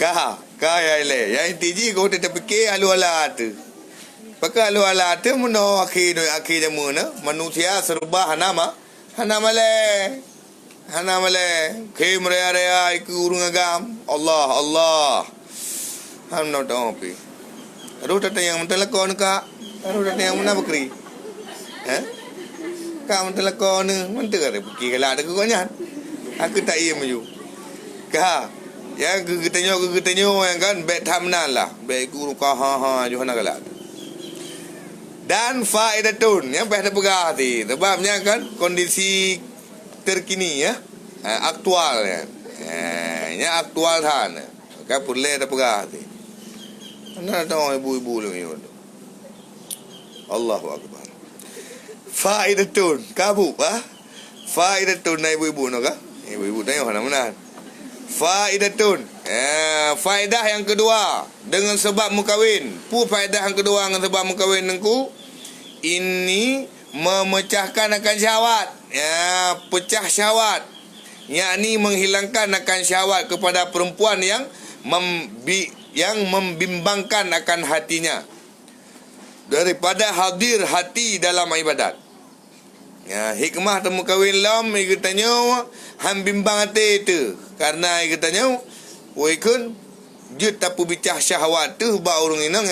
Kaya le. Yang tiji kau tak fikir alu-alat. Pakai alu-alat muno akhir jamu na manusia serba hana male ke meraya iku urung agam Allah hamna topi aduh tata yang mentelakon ka aduh tata yang mana bakri ka mentelakon mentel ada pergi kala ada kau nyan aku tak iya maju ka Yang gegetanyo yang kan bet hamnan lah. Bet guru ka ha Johana galak. Dan faidatun yang pada pegah ti. Sebabnya kan kondisi terkini ya. Aktual ya. Ya aktual than. Kan pulai ada pegah ti. Mana tahu ibu-ibu lagi tu. Allahu akbar. Faidatun kabu faidatun na ibu-ibu no ka? Ibu-ibu tengok mana-mana. Faidatun. Faedah yang kedua dengan sebab mukawin. Faedah yang kedua dengan sebab mukawin nengku ini memecahkan akan syahwat. Pecah syahwat. Yakni menghilangkan akan syahwat kepada perempuan yang membimbangkan akan hatinya daripada hadir hati dalam ibadat. Hikmah temu kawin lam ikatanya ham bimbang hati tu. Karena ikatanya waikun jut tapu bicah syahwat tu ba urang inang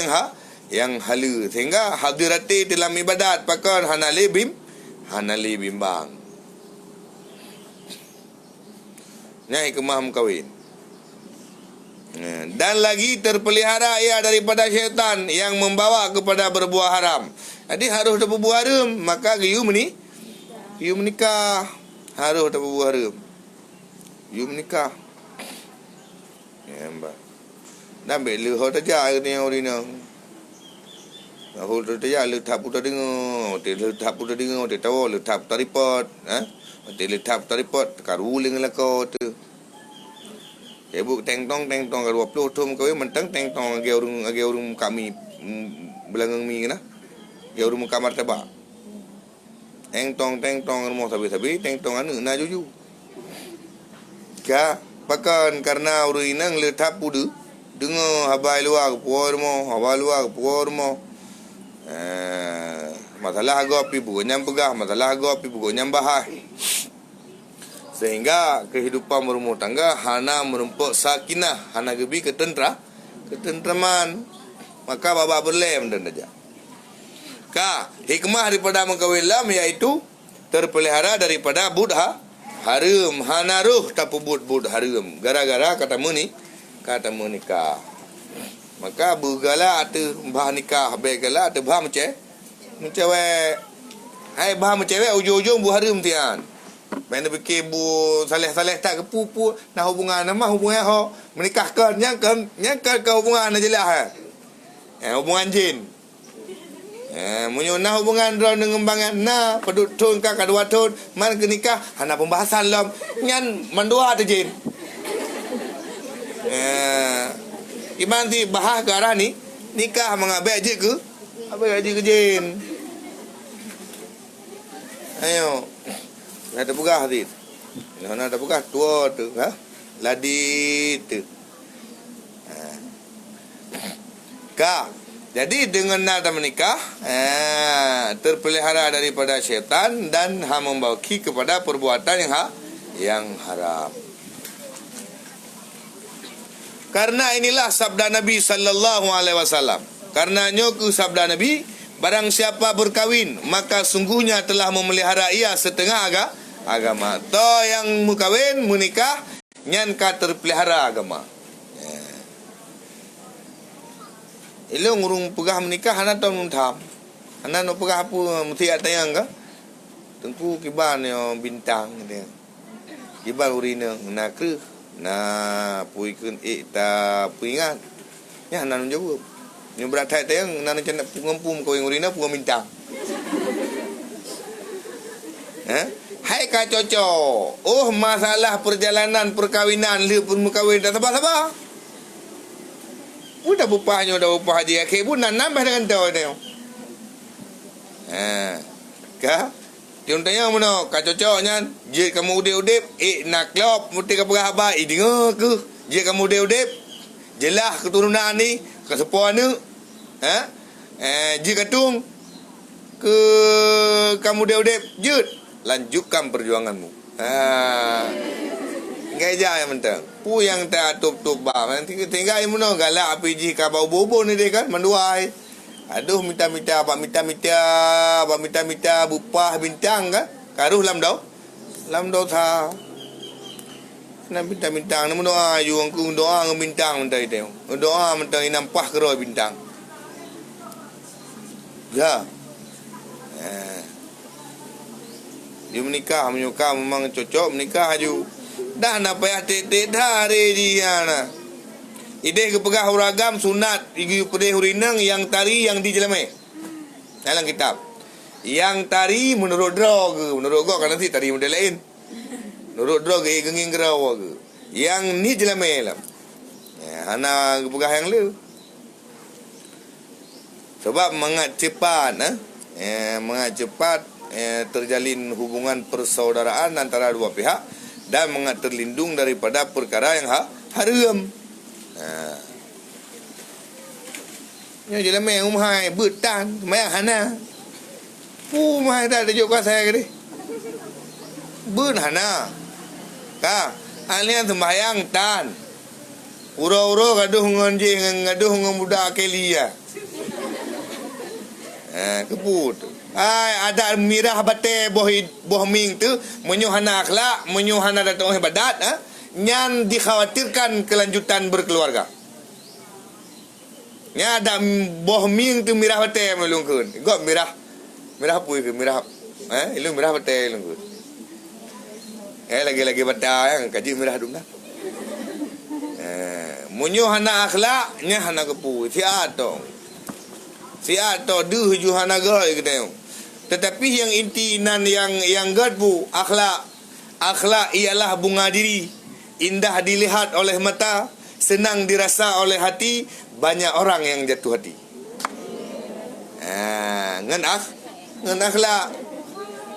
yang hala sehingga hadir hati dalam ibadat pakan hanali bimbang. Nya hikmah kawin. Dan lagi terpelihara ia daripada syaitan yang membawa kepada berbuah haram. Jadi harus ada berbuah haram, maka you menikah. Harus ada berbuah haram. You menikah. Ya, mbak. Dan bila hot aja ni orang ni. Hot aja lu tap udah dengar, lu tap udah dengar, dia tahu lu tap taripot, lu tap taripot karuling lah kau tu. Ibu teng tong kalau 20 tahun kau mentang teng tong age urung kami belangang mi kena. Age urung kamar tebak. Teng tong rumah sabi teng tong anu na juju. Ka pakan karena urang inang letap pudu dengar habai luar puar mo, habai luar puar mo. Masalah api bukannya pegah, masalah api bukannya bahas. Sehingga kehidupan berumah tangga hana merumpuk sakinah, hana gebi ketentraman. Maka bapa berlem dan saja. Hikmah daripada mengkawin lam iaitu terpelihara daripada budha haram, hana ruh tapu bud haram. Gara-gara kata menikah. Maka bergala atu bah nikah, begala atu bah mencewek. Hai bah mencewek ujung-ujung bu haram tian. Mana fikir bu saleh-saleh tak ke pupu nak hubungan nama hubungan ho menikahkan yang ke hubungan ajalah hubungan jin menyunah hubungan drone dengan bangan na pedut tun ka kadua tun man ke nikah hana pembahasan lam nyan mandua tu jin iman ti bahas ke arah ni nikah mengabai je ke apa gaji ke jin ayo ada pegah tu. Mana ada pegah tua tu, ladi tu. Jadi dengan nada menikah, terpelihara daripada syaitan dan membawa kepada perbuatan yang haram. Karena inilah sabda Nabi sallallahu alaihi wasallam. Karenanya ku sabda Nabi, barang siapa berkahwin maka sungguhnya telah memelihara ia setengah agama. To yang mukawin menikah nyan ka terpelihara agama. Ilo ngurung pegah menikah hana ton muntam. Hana no pegah apa mesti atayang ka? Tengku kiban yo bintang dia. Kiban urina na kreuh na puikeun ta puingan. Nya hana no jawab. Yang berat tayang nana cenda pengumpum kau yang urina punga bintang. Hai ka coco. Oh masalah perjalanan perkawinan le pun mukawin dah sabar. Udah bupahnya udah bupah dia ke pun nambah dengan tau dia. Ka contohnya mana ka coco nya je kamu udip nak klop muti ka berapa dengar ke je kamu udip jelah keturunan ni ke sepuan ni je katung ke kamu udip jut lanjutkan perjuanganmu. Gaya yang mentang. Pu yang tak tup-tup bah. Nanti tinggal yang mana galak api ji ka bau bobo ni dia kan menduai. Aduh minta-minta bupah bintang kan. Karuh lam dau tha. Nak bintang-bintang nama doa you angku doa dengan bintang mentai teu. Doa mentai nampak keroi bintang. Ya. Dia menikah menyuka memang cocok menikah aju. Dah nak payah tek-tek dah hari dia na. Ide ke pegah uragam sunat igi pedih hurinang yang tari yang dijelame. Dalam kitab. Yang tari menurut draw ke menurut gua kan nanti tari model lain. Menurut draw ke genging gerawa ke. Yang ni jelame lah. Ya, hana pegah yang lu. Sebab mengat cepat mengat cepat terjalin hubungan persaudaraan antara dua pihak dan mengat terlindung daripada perkara yang haram. Nyo jelame umhai betan mayang hana. Mai dah tunjuk kat saya ke ni. Bun hana. Ka, alian sembahyang tan. Uro-uro gaduh ngon je gaduh ngon budak kelia. Kebut. Ada mirah bate boh ming tu menyuhana akhlak, menyuhana datang ibadat, nyan dikhawatirkan kelanjutan berkeluarga. Nya ada boh ming tu mirah bate melungkeun. Gok mirah apa ke mirah? Ilu mirah bate lungkeun. Lagi-lagi bata yang kaji mirah dum dah. Menyuhana akhlak nya hana kepu. Si ato duh juhana goi kedeu. Tetapi yang inti nan yang gadbu akhlak ialah bunga diri, indah dilihat oleh mata, senang dirasa oleh hati, banyak orang yang jatuh hati. Ngan akhlak.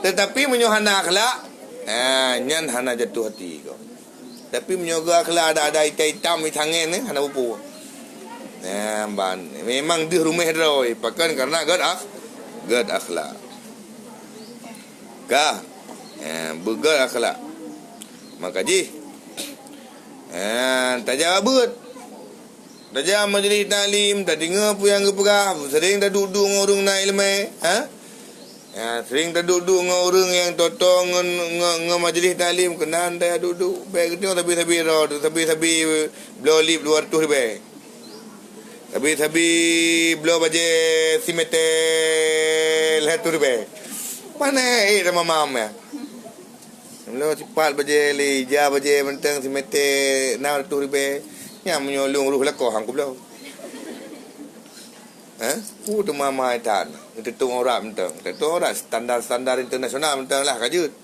Tetapi menyuhana akhlak, nyan hana jatuh hati kau. Tapi menyoga akhlak ada hitam hitangen ni hana upu. Memang dia rumah droi pakan karena gad akhlak. Ka begal akhlak. Maka ji tajam abut. Tajam majlis taklim, tak dengar apa yang kepegah, sering tak duduk dengan orang nak ilmu, sering tak duduk dengan orang yang totong dengan majlis taklim, kenan tak duduk. Baik kita tapi roh, tapi blow lip luar tu baik. Tapi blow baje simetel hatu baik. Mana sama mam ya. Blow cepat baje li, ja baje mentang simetel na tu baik. Yang menyolong ruh lekoh hang ku belau. Tu mama tan. Itu orang mentang. Itu orang standar internasional mentang lah kajut.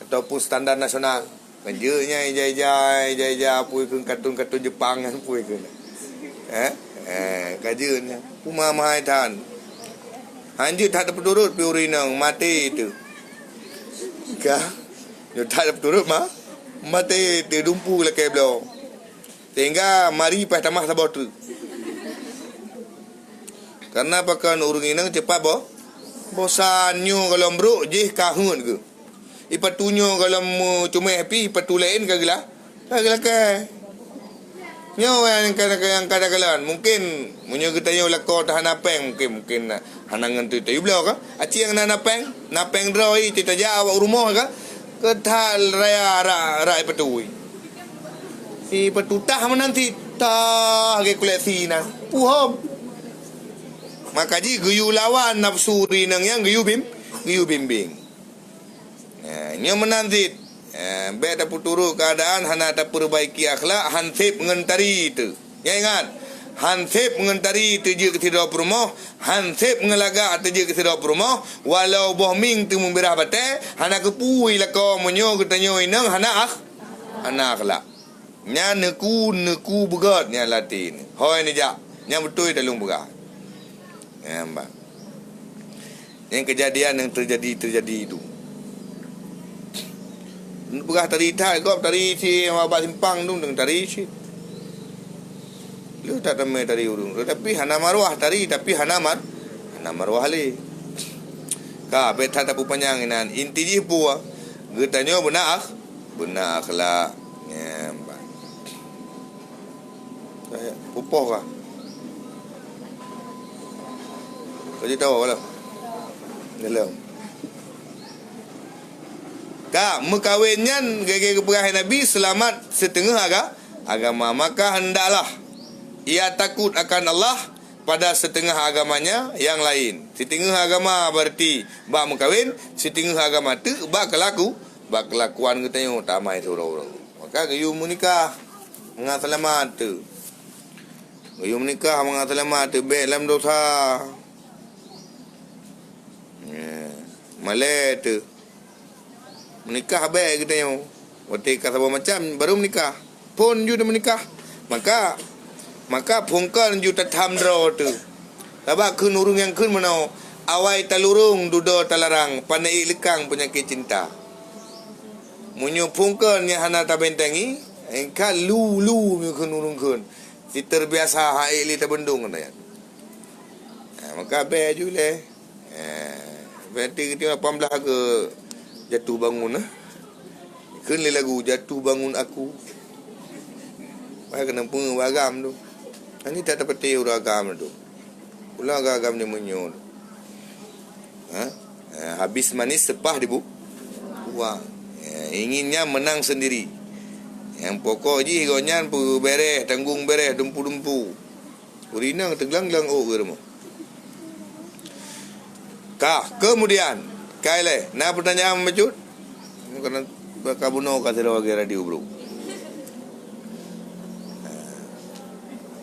Ataupun standar nasional. Kajutnya ija pui ke kartun Jepang kan pui ke. Kajutnya. Tu mama tan. Anjut tak ada pedurut piurinang mati itu. Kah? Yo tak ada pedurut mah. Mati itu dumpu lah ke belau. Sehingga mari pas tamah sabot tu. Karena pakan urung inang cepat bosannya kalau meruk je kahun ke. Ipatunyo kalau cuma happy ipatu lain ke gila. Kagila ke. Nyo yang kadang-kadang mungkin munyo kita yo lakor tahan apeng mungkin hanangan tu tu belau ka. Aci yang napeng droi cita ja awak rumah ka. Ketal raya ipatui. Si petutah menanti tah ke koleksi na puhom maka ji guyu lawan nafsu rinang yang guyu bimbing nya menanti beda puturu keadaan hana tak perbaiki akhlak hansip ngentari itu ya ingat hansip ngentari tu je ke tidak rumah hansip ngelaga tu je ke tidak rumah walau boh ming tu membirah bate hana kepui la ko menyo ketanyo inang hana akhlak. Nya neku begat nya latin. Hoi ni jak. Nya betul dalung begat. Mbak. Yang kejadian yang terjadi itu. Begah tari tak gop tari si abah simpang tu dengan tari si. Lu tak temui tari urung. Tapi hana marwah tari tapi hana marwah le. Ka beta tak panjang inan. Inti ji puah. Getanyo benar akhlak. Mbak. Pupoh kah? Kau tahu kalau dalam Kak, mekawinnya gaya perahi Nabi selamat setengah agama. Maka hendaklah ia takut akan Allah pada setengah agamanya yang lain. Setengah agama berarti bak mekawin, setengah agama tu bak kelakuan kita yang tamai orang-orang. Maka gayu menikah mengat selamat tu. Gayu menikah mengat selamat tu baik dalam dosa. Malai tu menikah baik kita yang waktu kata macam baru menikah pun you dah menikah maka pungkan you tatam draw tu tabak kun urung yang kun menau awai talurung dudo talarang pandai lekang penyakit cinta munyo pungkan yang hana tabentangi engka lu mi kun urung kun si terbiasa hai li tabendung kan maka be ju le berarti kita 18 ke jatuh bangun Kena lagu jatuh bangun aku. Kena pun agam tu. Ini tak dapat tahu agam tu. Pulang agam ni menyul. Habis manis sepah di buang. Inginnya menang sendiri. Yang pokok je gonyan pu beres, tanggung beres, dumpu-dumpu. Urinang teglang-lang ke rumah. Kemudian Kaile, na pertanyaan macut? Kena kabuno kata lagi radio bro.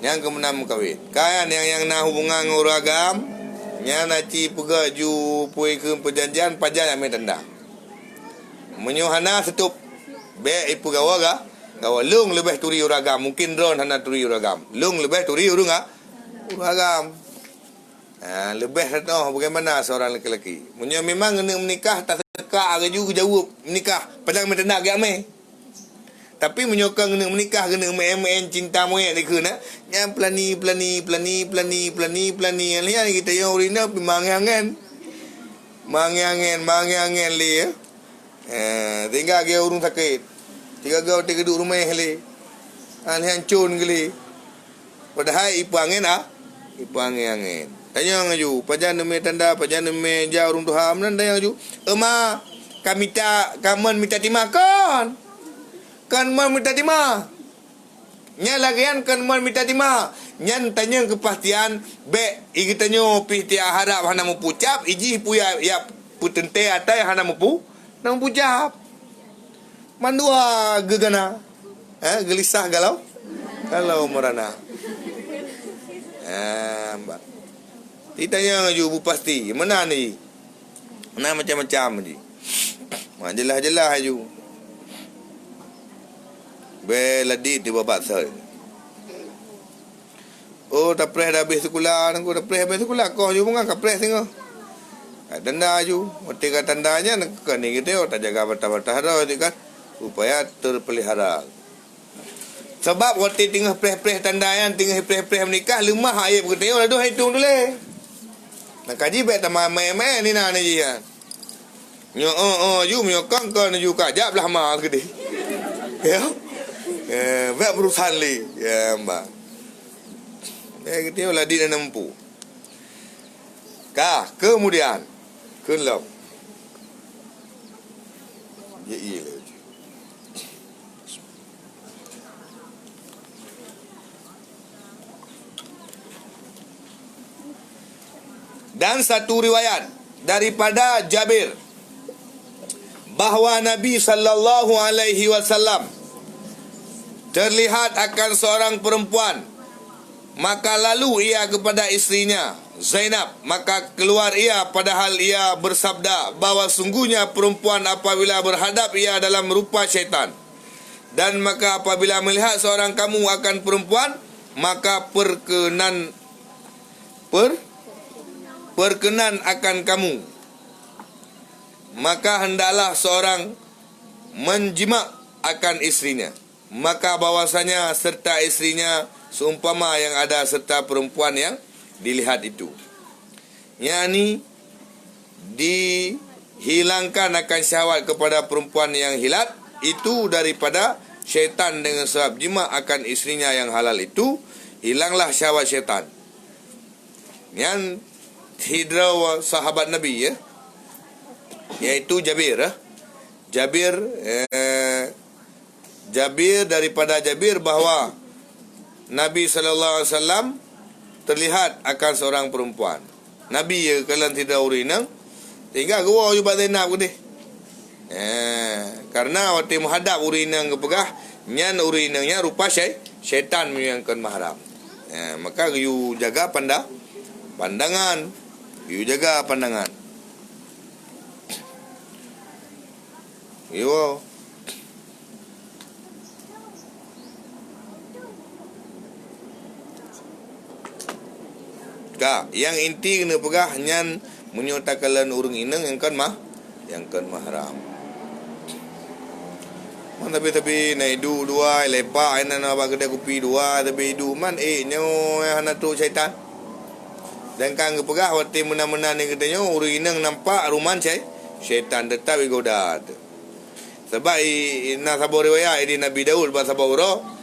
Yang kemenam kawin. Kayan yang na hubungan uragam, nya naci pega ju puai ke perjanjian pajak yang tanda. Menyuhana setup be ipu gawaga, gawalung lebih turi uragam, mungkin drone hana turi uragam. Lung lebih turi uragam. Lebih tahu bagaimana seorang lelaki. Punya memang kena menikah tak teka agak jauh menikah padang metenda agak mai. Tapi menyokong kena menikah kena main cinta moyak ni kena. Yang plani lihat kita yang urina mangangan. Mangangan li ya. Tinggal ke urung sakit. Tiga duduk rumah li. Hancur geli. Padahal ipu angin ipu angin. Tanya ngaju, pajan me tanda, pajan me jauh urung Tuhan nan tanya ngaju. Ema, kaman minta timah kan. Kan man minta timah. Nya lagian kan man minta timah. Nyan tanya kepastian be igi tanyo pi tia harap hana mu pucap, iji pu ya putente atai hana mu pu, nang pucap. Mandua gegana. Gelisah galau merana. Mbak. Ditanya ju bu pasti mana ni? Mana macam-macam ni. Jelas ju. Be ladit di babat sel. Oh tak preh dah habis sekolah, nang dah preh habis sekolah kau ju mengang ka preh tengok. Tanda ju, mesti ka tandanya kan ni kita tak jaga bata-bata hara kan supaya terpelihara. Sebab waktu tengah preh-preh tandaan, tengah preh-preh menikah lemah air berteo lalu hitung dulu. Nak kaji baik tamai mai ni na ni ya. Nyo ju myo kang kan ju ka jap lah ma gede. Ya. Baik berusaha li. Ya mbak. Kita lah di nempu. Kemudian kenlau. Ya iya. Dan satu riwayat daripada Jabir bahawa Nabi sallallahu alaihi wasallam terlihat akan seorang perempuan, maka lalu ia kepada istrinya Zainab, maka keluar ia padahal ia bersabda bahawa sungguhnya perempuan apabila berhadap ia dalam rupa syaitan, dan maka apabila melihat seorang kamu akan perempuan, maka berkenan akan kamu, maka hendaklah seorang menjima akan istrinya, maka bahwasanya serta istrinya seumpama yang ada serta perempuan yang dilihat itu, yakni dihilangkan akan syahwat kepada perempuan yang hilat itu daripada syaitan dengan sebab jima akan istrinya yang halal itu, hilanglah syahwat syaitan. Yang hidraw sahabat Nabi ya, iaitu Jabir Jabir daripada Jabir bahawa Nabi SAW terlihat akan seorang perempuan. Nabi ya kalau tidak urinang tinggal gua juga Zainab ke dia. Karena waktu menghadap urinang ke pegah nyan urinangnya rupa syaitan menyangkan mahram. Maka you jaga pandangan. You jaga pandangan. Yo. Yang inti kena pegah nyan menyatakan urang inang yang kan mahram. Man tapi naidu dua lepak ina na ba kedai kopi dua tapi idu man nyo hana tu syaitan. Dan kan ke pegah waktu mena-mena ni katanya urang inang nampak ruman syaitan tetap goda. Sebab ina sabar riwayat di Nabi Daud ba sabar ura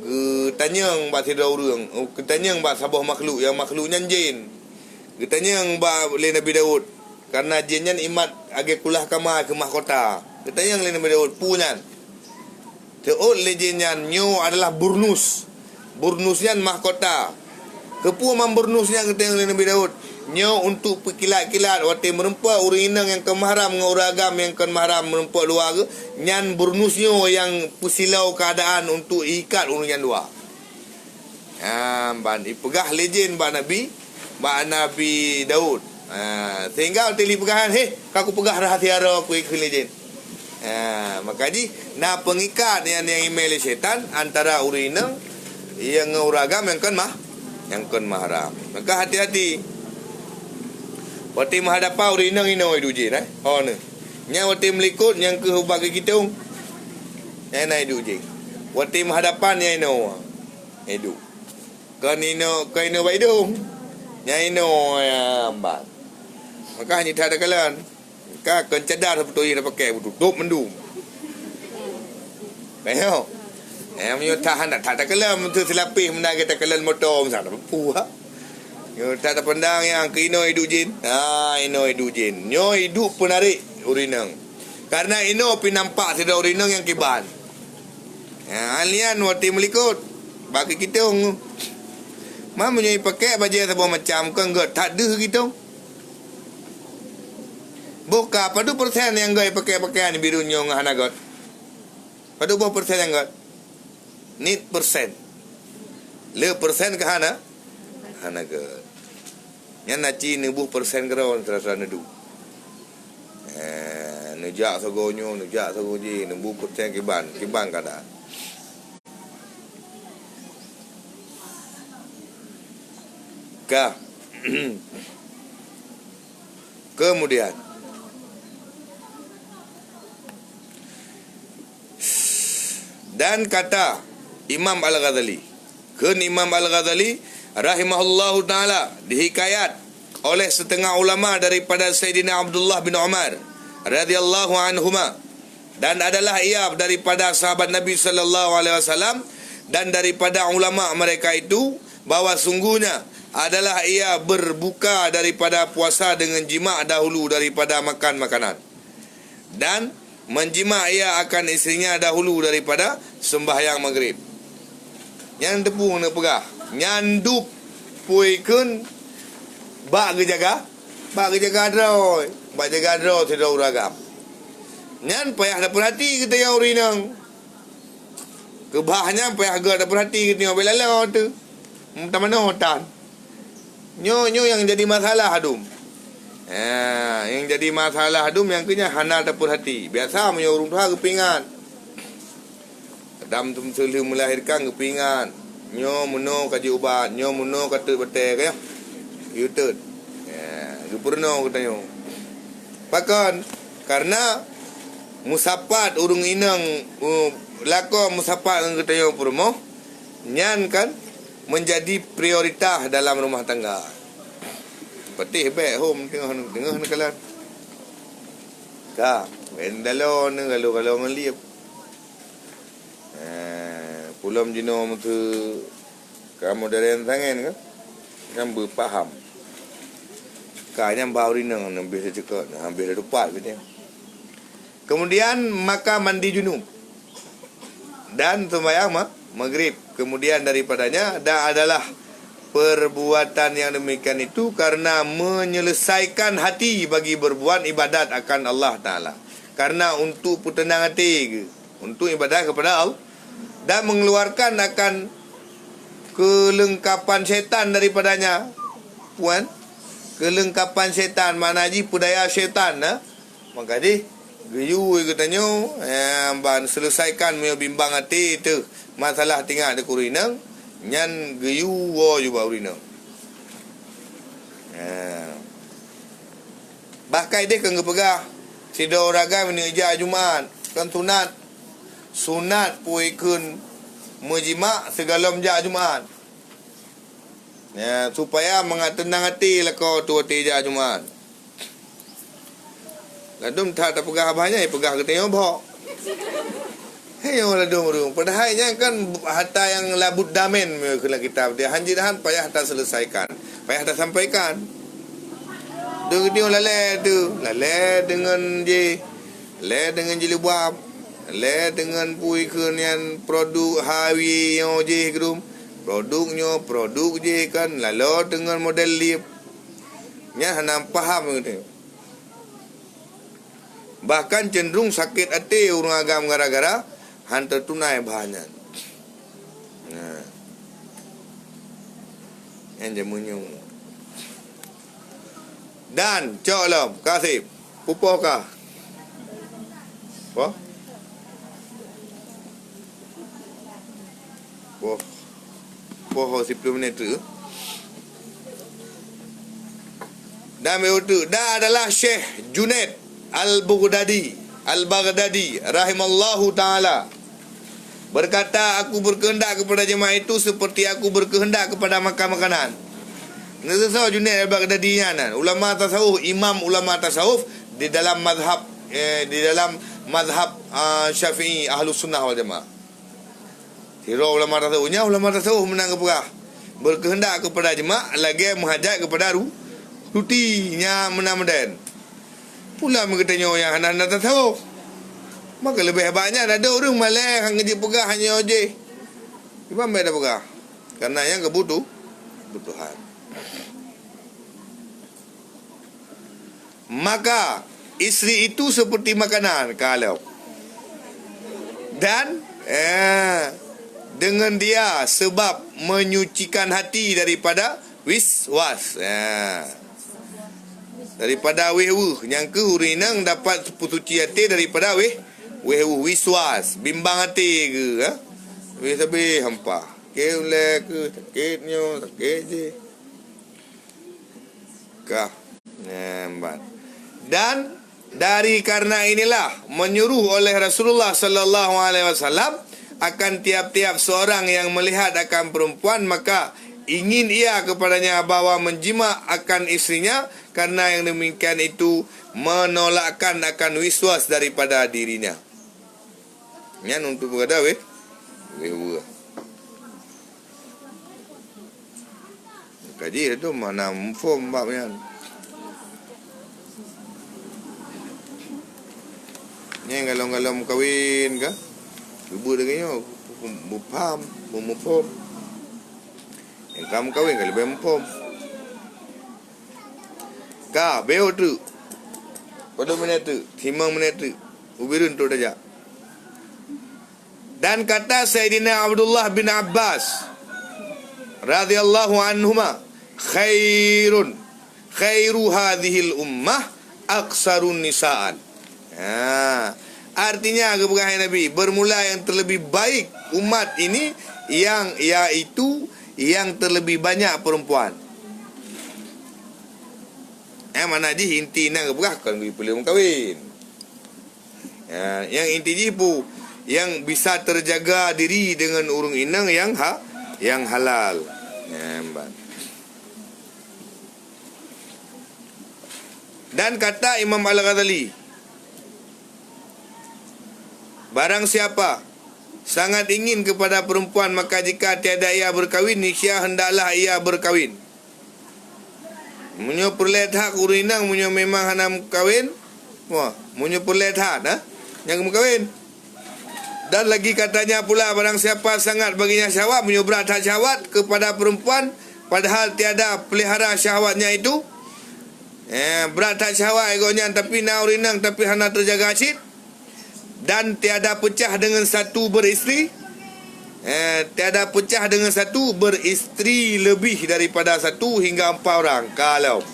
ketanyang ba sidra urang, ketanyang ba sabah makhluk yang makhluknya jin. Ketanyang ba le Nabi Daud karena jinnya imat age kulah kama ke mahkota. Ketanyang le Nabi Daud punyan. Teot le jinnya nyo adalah burnus. Burnusnya mahkota. Kepu man burnusnya ketanyang le Nabi Daud. Nyo untuk pekilat-kilat waktu merempak urang inang yang kemahram dengan urang agam yang kemahram merempak luar ke nyan burnusnya yang pusilau keadaan untuk ikat urang yang dua. Ban ipegah legend ba Nabi Daud. Sehingga teli pegahan kaku pegah rahasia aku ikut legend. Maka di na pengikat yang email syaitan antara urang inang yang urang agam yang kemahram. Maka hati-hati. Waktu menghadapah urinang ino hidu je nah. Ne. Nya waktu melikut yang ke bagi kita. Yang na hidu je. Waktu menghadapan nya ino. Hidu. Kan ino baik dong. Nya ino ambat. Maka hanya tak ada kalan. Maka kan cadar betul ina pakai tutup mendung. Bayo. Menyo tahan tak ada kalan tu selapih menang kita kalan motor sana puah. Yo tak ada pandang yang ke ino hidup jin. Ino hidup jin. Nyo hidup penarik urinang. Karena ino pinampak sudah urinang yang kiban. Alian waktu melikut. Bagi kita. Mama nyai pakai baju sebuah macam kan enggak tak ada kita. Buka pada persen yang enggak pakai pakaian biru nyong hanagot. Pada berapa persen yang enggak? Nit persen. Le persen ke hana? Hanagot. Yang naci nebuh persen kerawan terasa nedu. Nejak sagonyo, nejak sagoji, nebuh persen kiban kada. Kemudian dan kata Imam Al-Ghazali, Imam Al-Ghazali rahimahullahu ta'ala dihikayat oleh setengah ulama daripada Sayyidina Abdullah bin Umar radhiyallahu anhuma, dan adalah ia daripada sahabat Nabi sallallahu alaihi wasallam dan daripada ulama mereka itu bahawa sungguhnya adalah ia berbuka daripada puasa dengan jima' dahulu daripada makan makanan, dan menjima' ia akan isterinya dahulu daripada sembahyang maghrib. Yang tepung nak pegah nyandup puikun bak jaga droi, bak jaga droi tidak uragam. Nyan payah dah perhati kita yang urinang. Kebahnya payah agak dah perhati kita yang belala tu. Mana hotan. Nyo yang jadi masalah hadum. Yang jadi masalah hadum yang kena hana dah perhati. Biasa punya urung tuha kepingan. Kadam tu sebelum melahirkan kepingan. Nyo muno kaji ubat, nyo muno kata betul kaya. YouTube. Gupurno katanya. Bahkan karena musapat urung inang lako musapat yang katanya purmo nyan kan menjadi prioritas dalam rumah tangga. Petih back home tengah kalan. Bendalon kalau ngeliap. Pulam jinom tu kamu dari tangan kan berpaham. Kayaknya bauri nang biasa cakap hampir 4 gitu. Kemudian maka mandi junub dan sembahyang maghrib. Kemudian daripadanya adalah perbuatan yang demikian itu karena menyelesaikan hati bagi berbuat ibadat akan Allah Ta'ala. Karena untuk tenang hati, untuk ibadat kepada Allah, dan mengeluarkan akan kelengkapan syaitan daripadanya. Puan, kelengkapan syaitan, mana ji budaya syaitan, maka di geyu katanya, ban selesaikan punya bimbang hati itu. Masalah tinggal di kurinang, nyan geyu wo juga urinang. Bahkan dia kan kepegah sida oraga meneja Jumaat kan sunat puikun menjima segala menja Jumaat. Supaya mengatenang hati lah kau tu teja Jumaat. Ladum tak pegah banyak pegah ketanya bok. Hei orang ladum. Padahalnya kan harta yang labut damen kena kita dia hanjiran payah tak selesaikan. Payah tak sampaikan. Dia lale tu, lale dengan jilbab, lale dengan puikun yang produk hawi yang je gerum. Produk je kan lalu dengan model lip. Nya hanam paham gitu. Bahkan cenderung sakit hati orang agam gara-gara hantar tunai banyak. Yang jemunyung. Dan coklam kasih pupuk kah? Apa? Poho 10 minit tu. Dan itu dah adalah Syekh Junaid Al-Baghdadi rahimallahu taala berkata, aku berkehendak kepada jemaah itu seperti aku berkehendak kepada makan makanan. Nasihat Junaid Al-Baghdadi ulama tasawuf, imam ulama tasawuf di dalam mazhab Syafi'i Ahlus Sunnah wal Jamaah. Hero ulama tasawuf menang keperah berkehendak kepada jemaah lagi menghajat kepada rutinya menamadan. Pula mengetanya yang anak-anak tasawuf. Maka lebih hebatnya ada orang malah yang ngejip pegah hanya ojek. Imam beda pegah. Karena yang kebutuhan. Maka isteri itu seperti makanan kalau. Dan dengan dia sebab menyucikan hati daripada wiswas. Daripada wehwu yang ke urinang dapat suci hati daripada wehwu wiswas bimbang hati ke weh sabi hampa ke ule ke sakit je kah nembat. Dan dari karena inilah menyuruh oleh Rasulullah sallallahu alaihi wasallam akan tiap-tiap seorang yang melihat akan perempuan maka ingin ia kepadanya bawa menjima akan istrinya, karena yang demikian itu menolakkan akan wiswas daripada dirinya. Nyan untuk berkata kaji itu mana form babnya. Nyan galong-galong kawin kah? Ibu dengannya paham, mempom. Yang kamu kawin kali lebih mempom. Kah, beo tu. Pada minit tu, 5 minit tu. Ubirun tu saja. Dan kata Sayyidina Abdullah bin Abbas radhiyallahu anhuma, khairu hadhil ummah aksarun nisaan. Artinya keberkahan Nabi, bermula yang terlebih baik umat ini yang iaitu yang terlebih banyak perempuan. Mana ji inti nang keberkahan boleh kahwin. Yang inti jipu yang bisa terjaga diri dengan urung inang yang halal. Dan kata Imam Al-Ghazali, barang siapa sangat ingin kepada perempuan, maka jika tiada ia berkahwin, niscaya hendaklah ia berkahwin. Munyo perlet hak urinang, munyo memang hanam kahwin, munyo perlet hak yang berkahwin. Dan lagi katanya pula, barang siapa sangat baginya syahwat, menyubat hak syahwat kepada perempuan, padahal tiada pelihara syahwatnya itu, berat hak syahwat egonya, tapi naurinang, tapi hana terjaga asyid, dan tiada pecah dengan satu beristeri, tiada pecah dengan satu beristeri lebih daripada satu hingga 4 orang. Kalau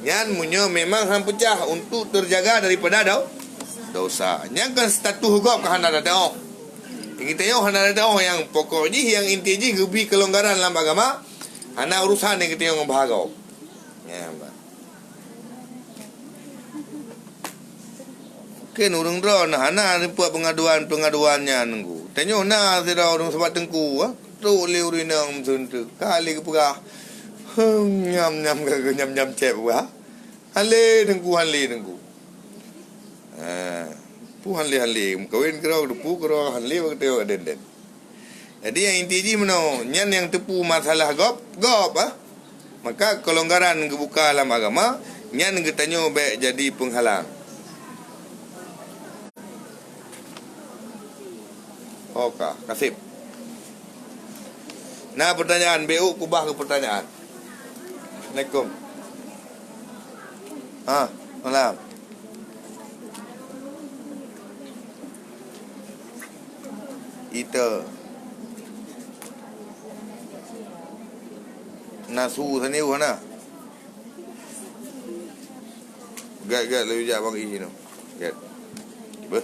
nyan munyo memang hang pecah untuk terjaga daripada dosa. Nyan kan status hugap ke hana datang. Kita yo hana datang yang pokoknya yang inti je lebih kelonggaran dalam agama. Hana urusan yang kita yo ngabahagau. Ya, Ken urang dron hana buat pengaduannya nunggu. Tanyo na sira urang sebab tengku tu le urinang suntu. Kali ke pegah. Nyam cep Hale tengku. Pu hale kawin kerau depu kerau hale waktu tengok den. Jadi yang inti ji meno nyan yang tepu masalah gop maka kelonggaran kebuka dalam agama nyan getanyo baik jadi penghalang. Okey, kasih. Nah, pertanyaan BU kubah ke pertanyaan. Assalamualaikum. Malam. Ita nasu sini mana? Gat lebih jap bang ini no. Gat. Tiba.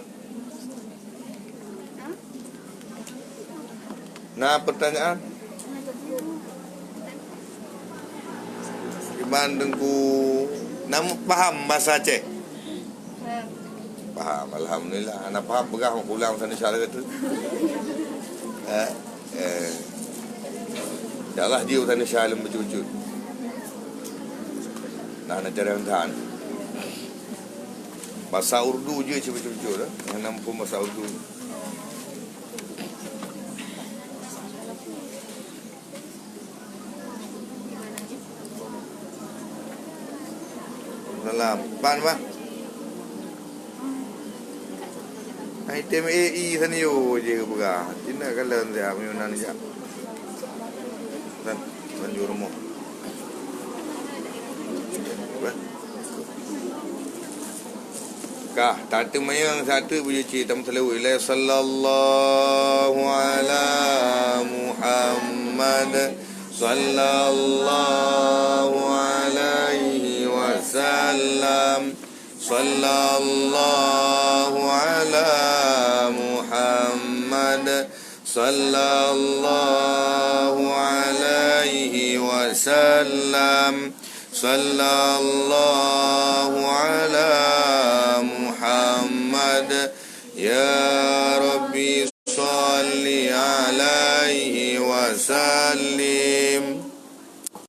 Nah, pertanyaan. Bandengku nama faham bahasa Aceh? Faham, alhamdulillah. Anak faham pegang pulang sana salah kata. Jalah dia sana salam betul-betul. Nah, nak cari angkan. Bahasa Urdu je betul-betul dah. Yang nampu bahasa Urdu. Salam. Pan mah. Item AE sana yo je ke pegah. Tina kalan dia menyunan dia. Dan lanjut rumah. Kah, tata mayang satu punya cerita selalu ila sallallahu ala Muhammad sallallahu alaihi wasallam sallallahu ala Muhammad sallallahu alaihi wasallam sallallahu ala Muhammad ya Rabbi salli alaihi wasallim.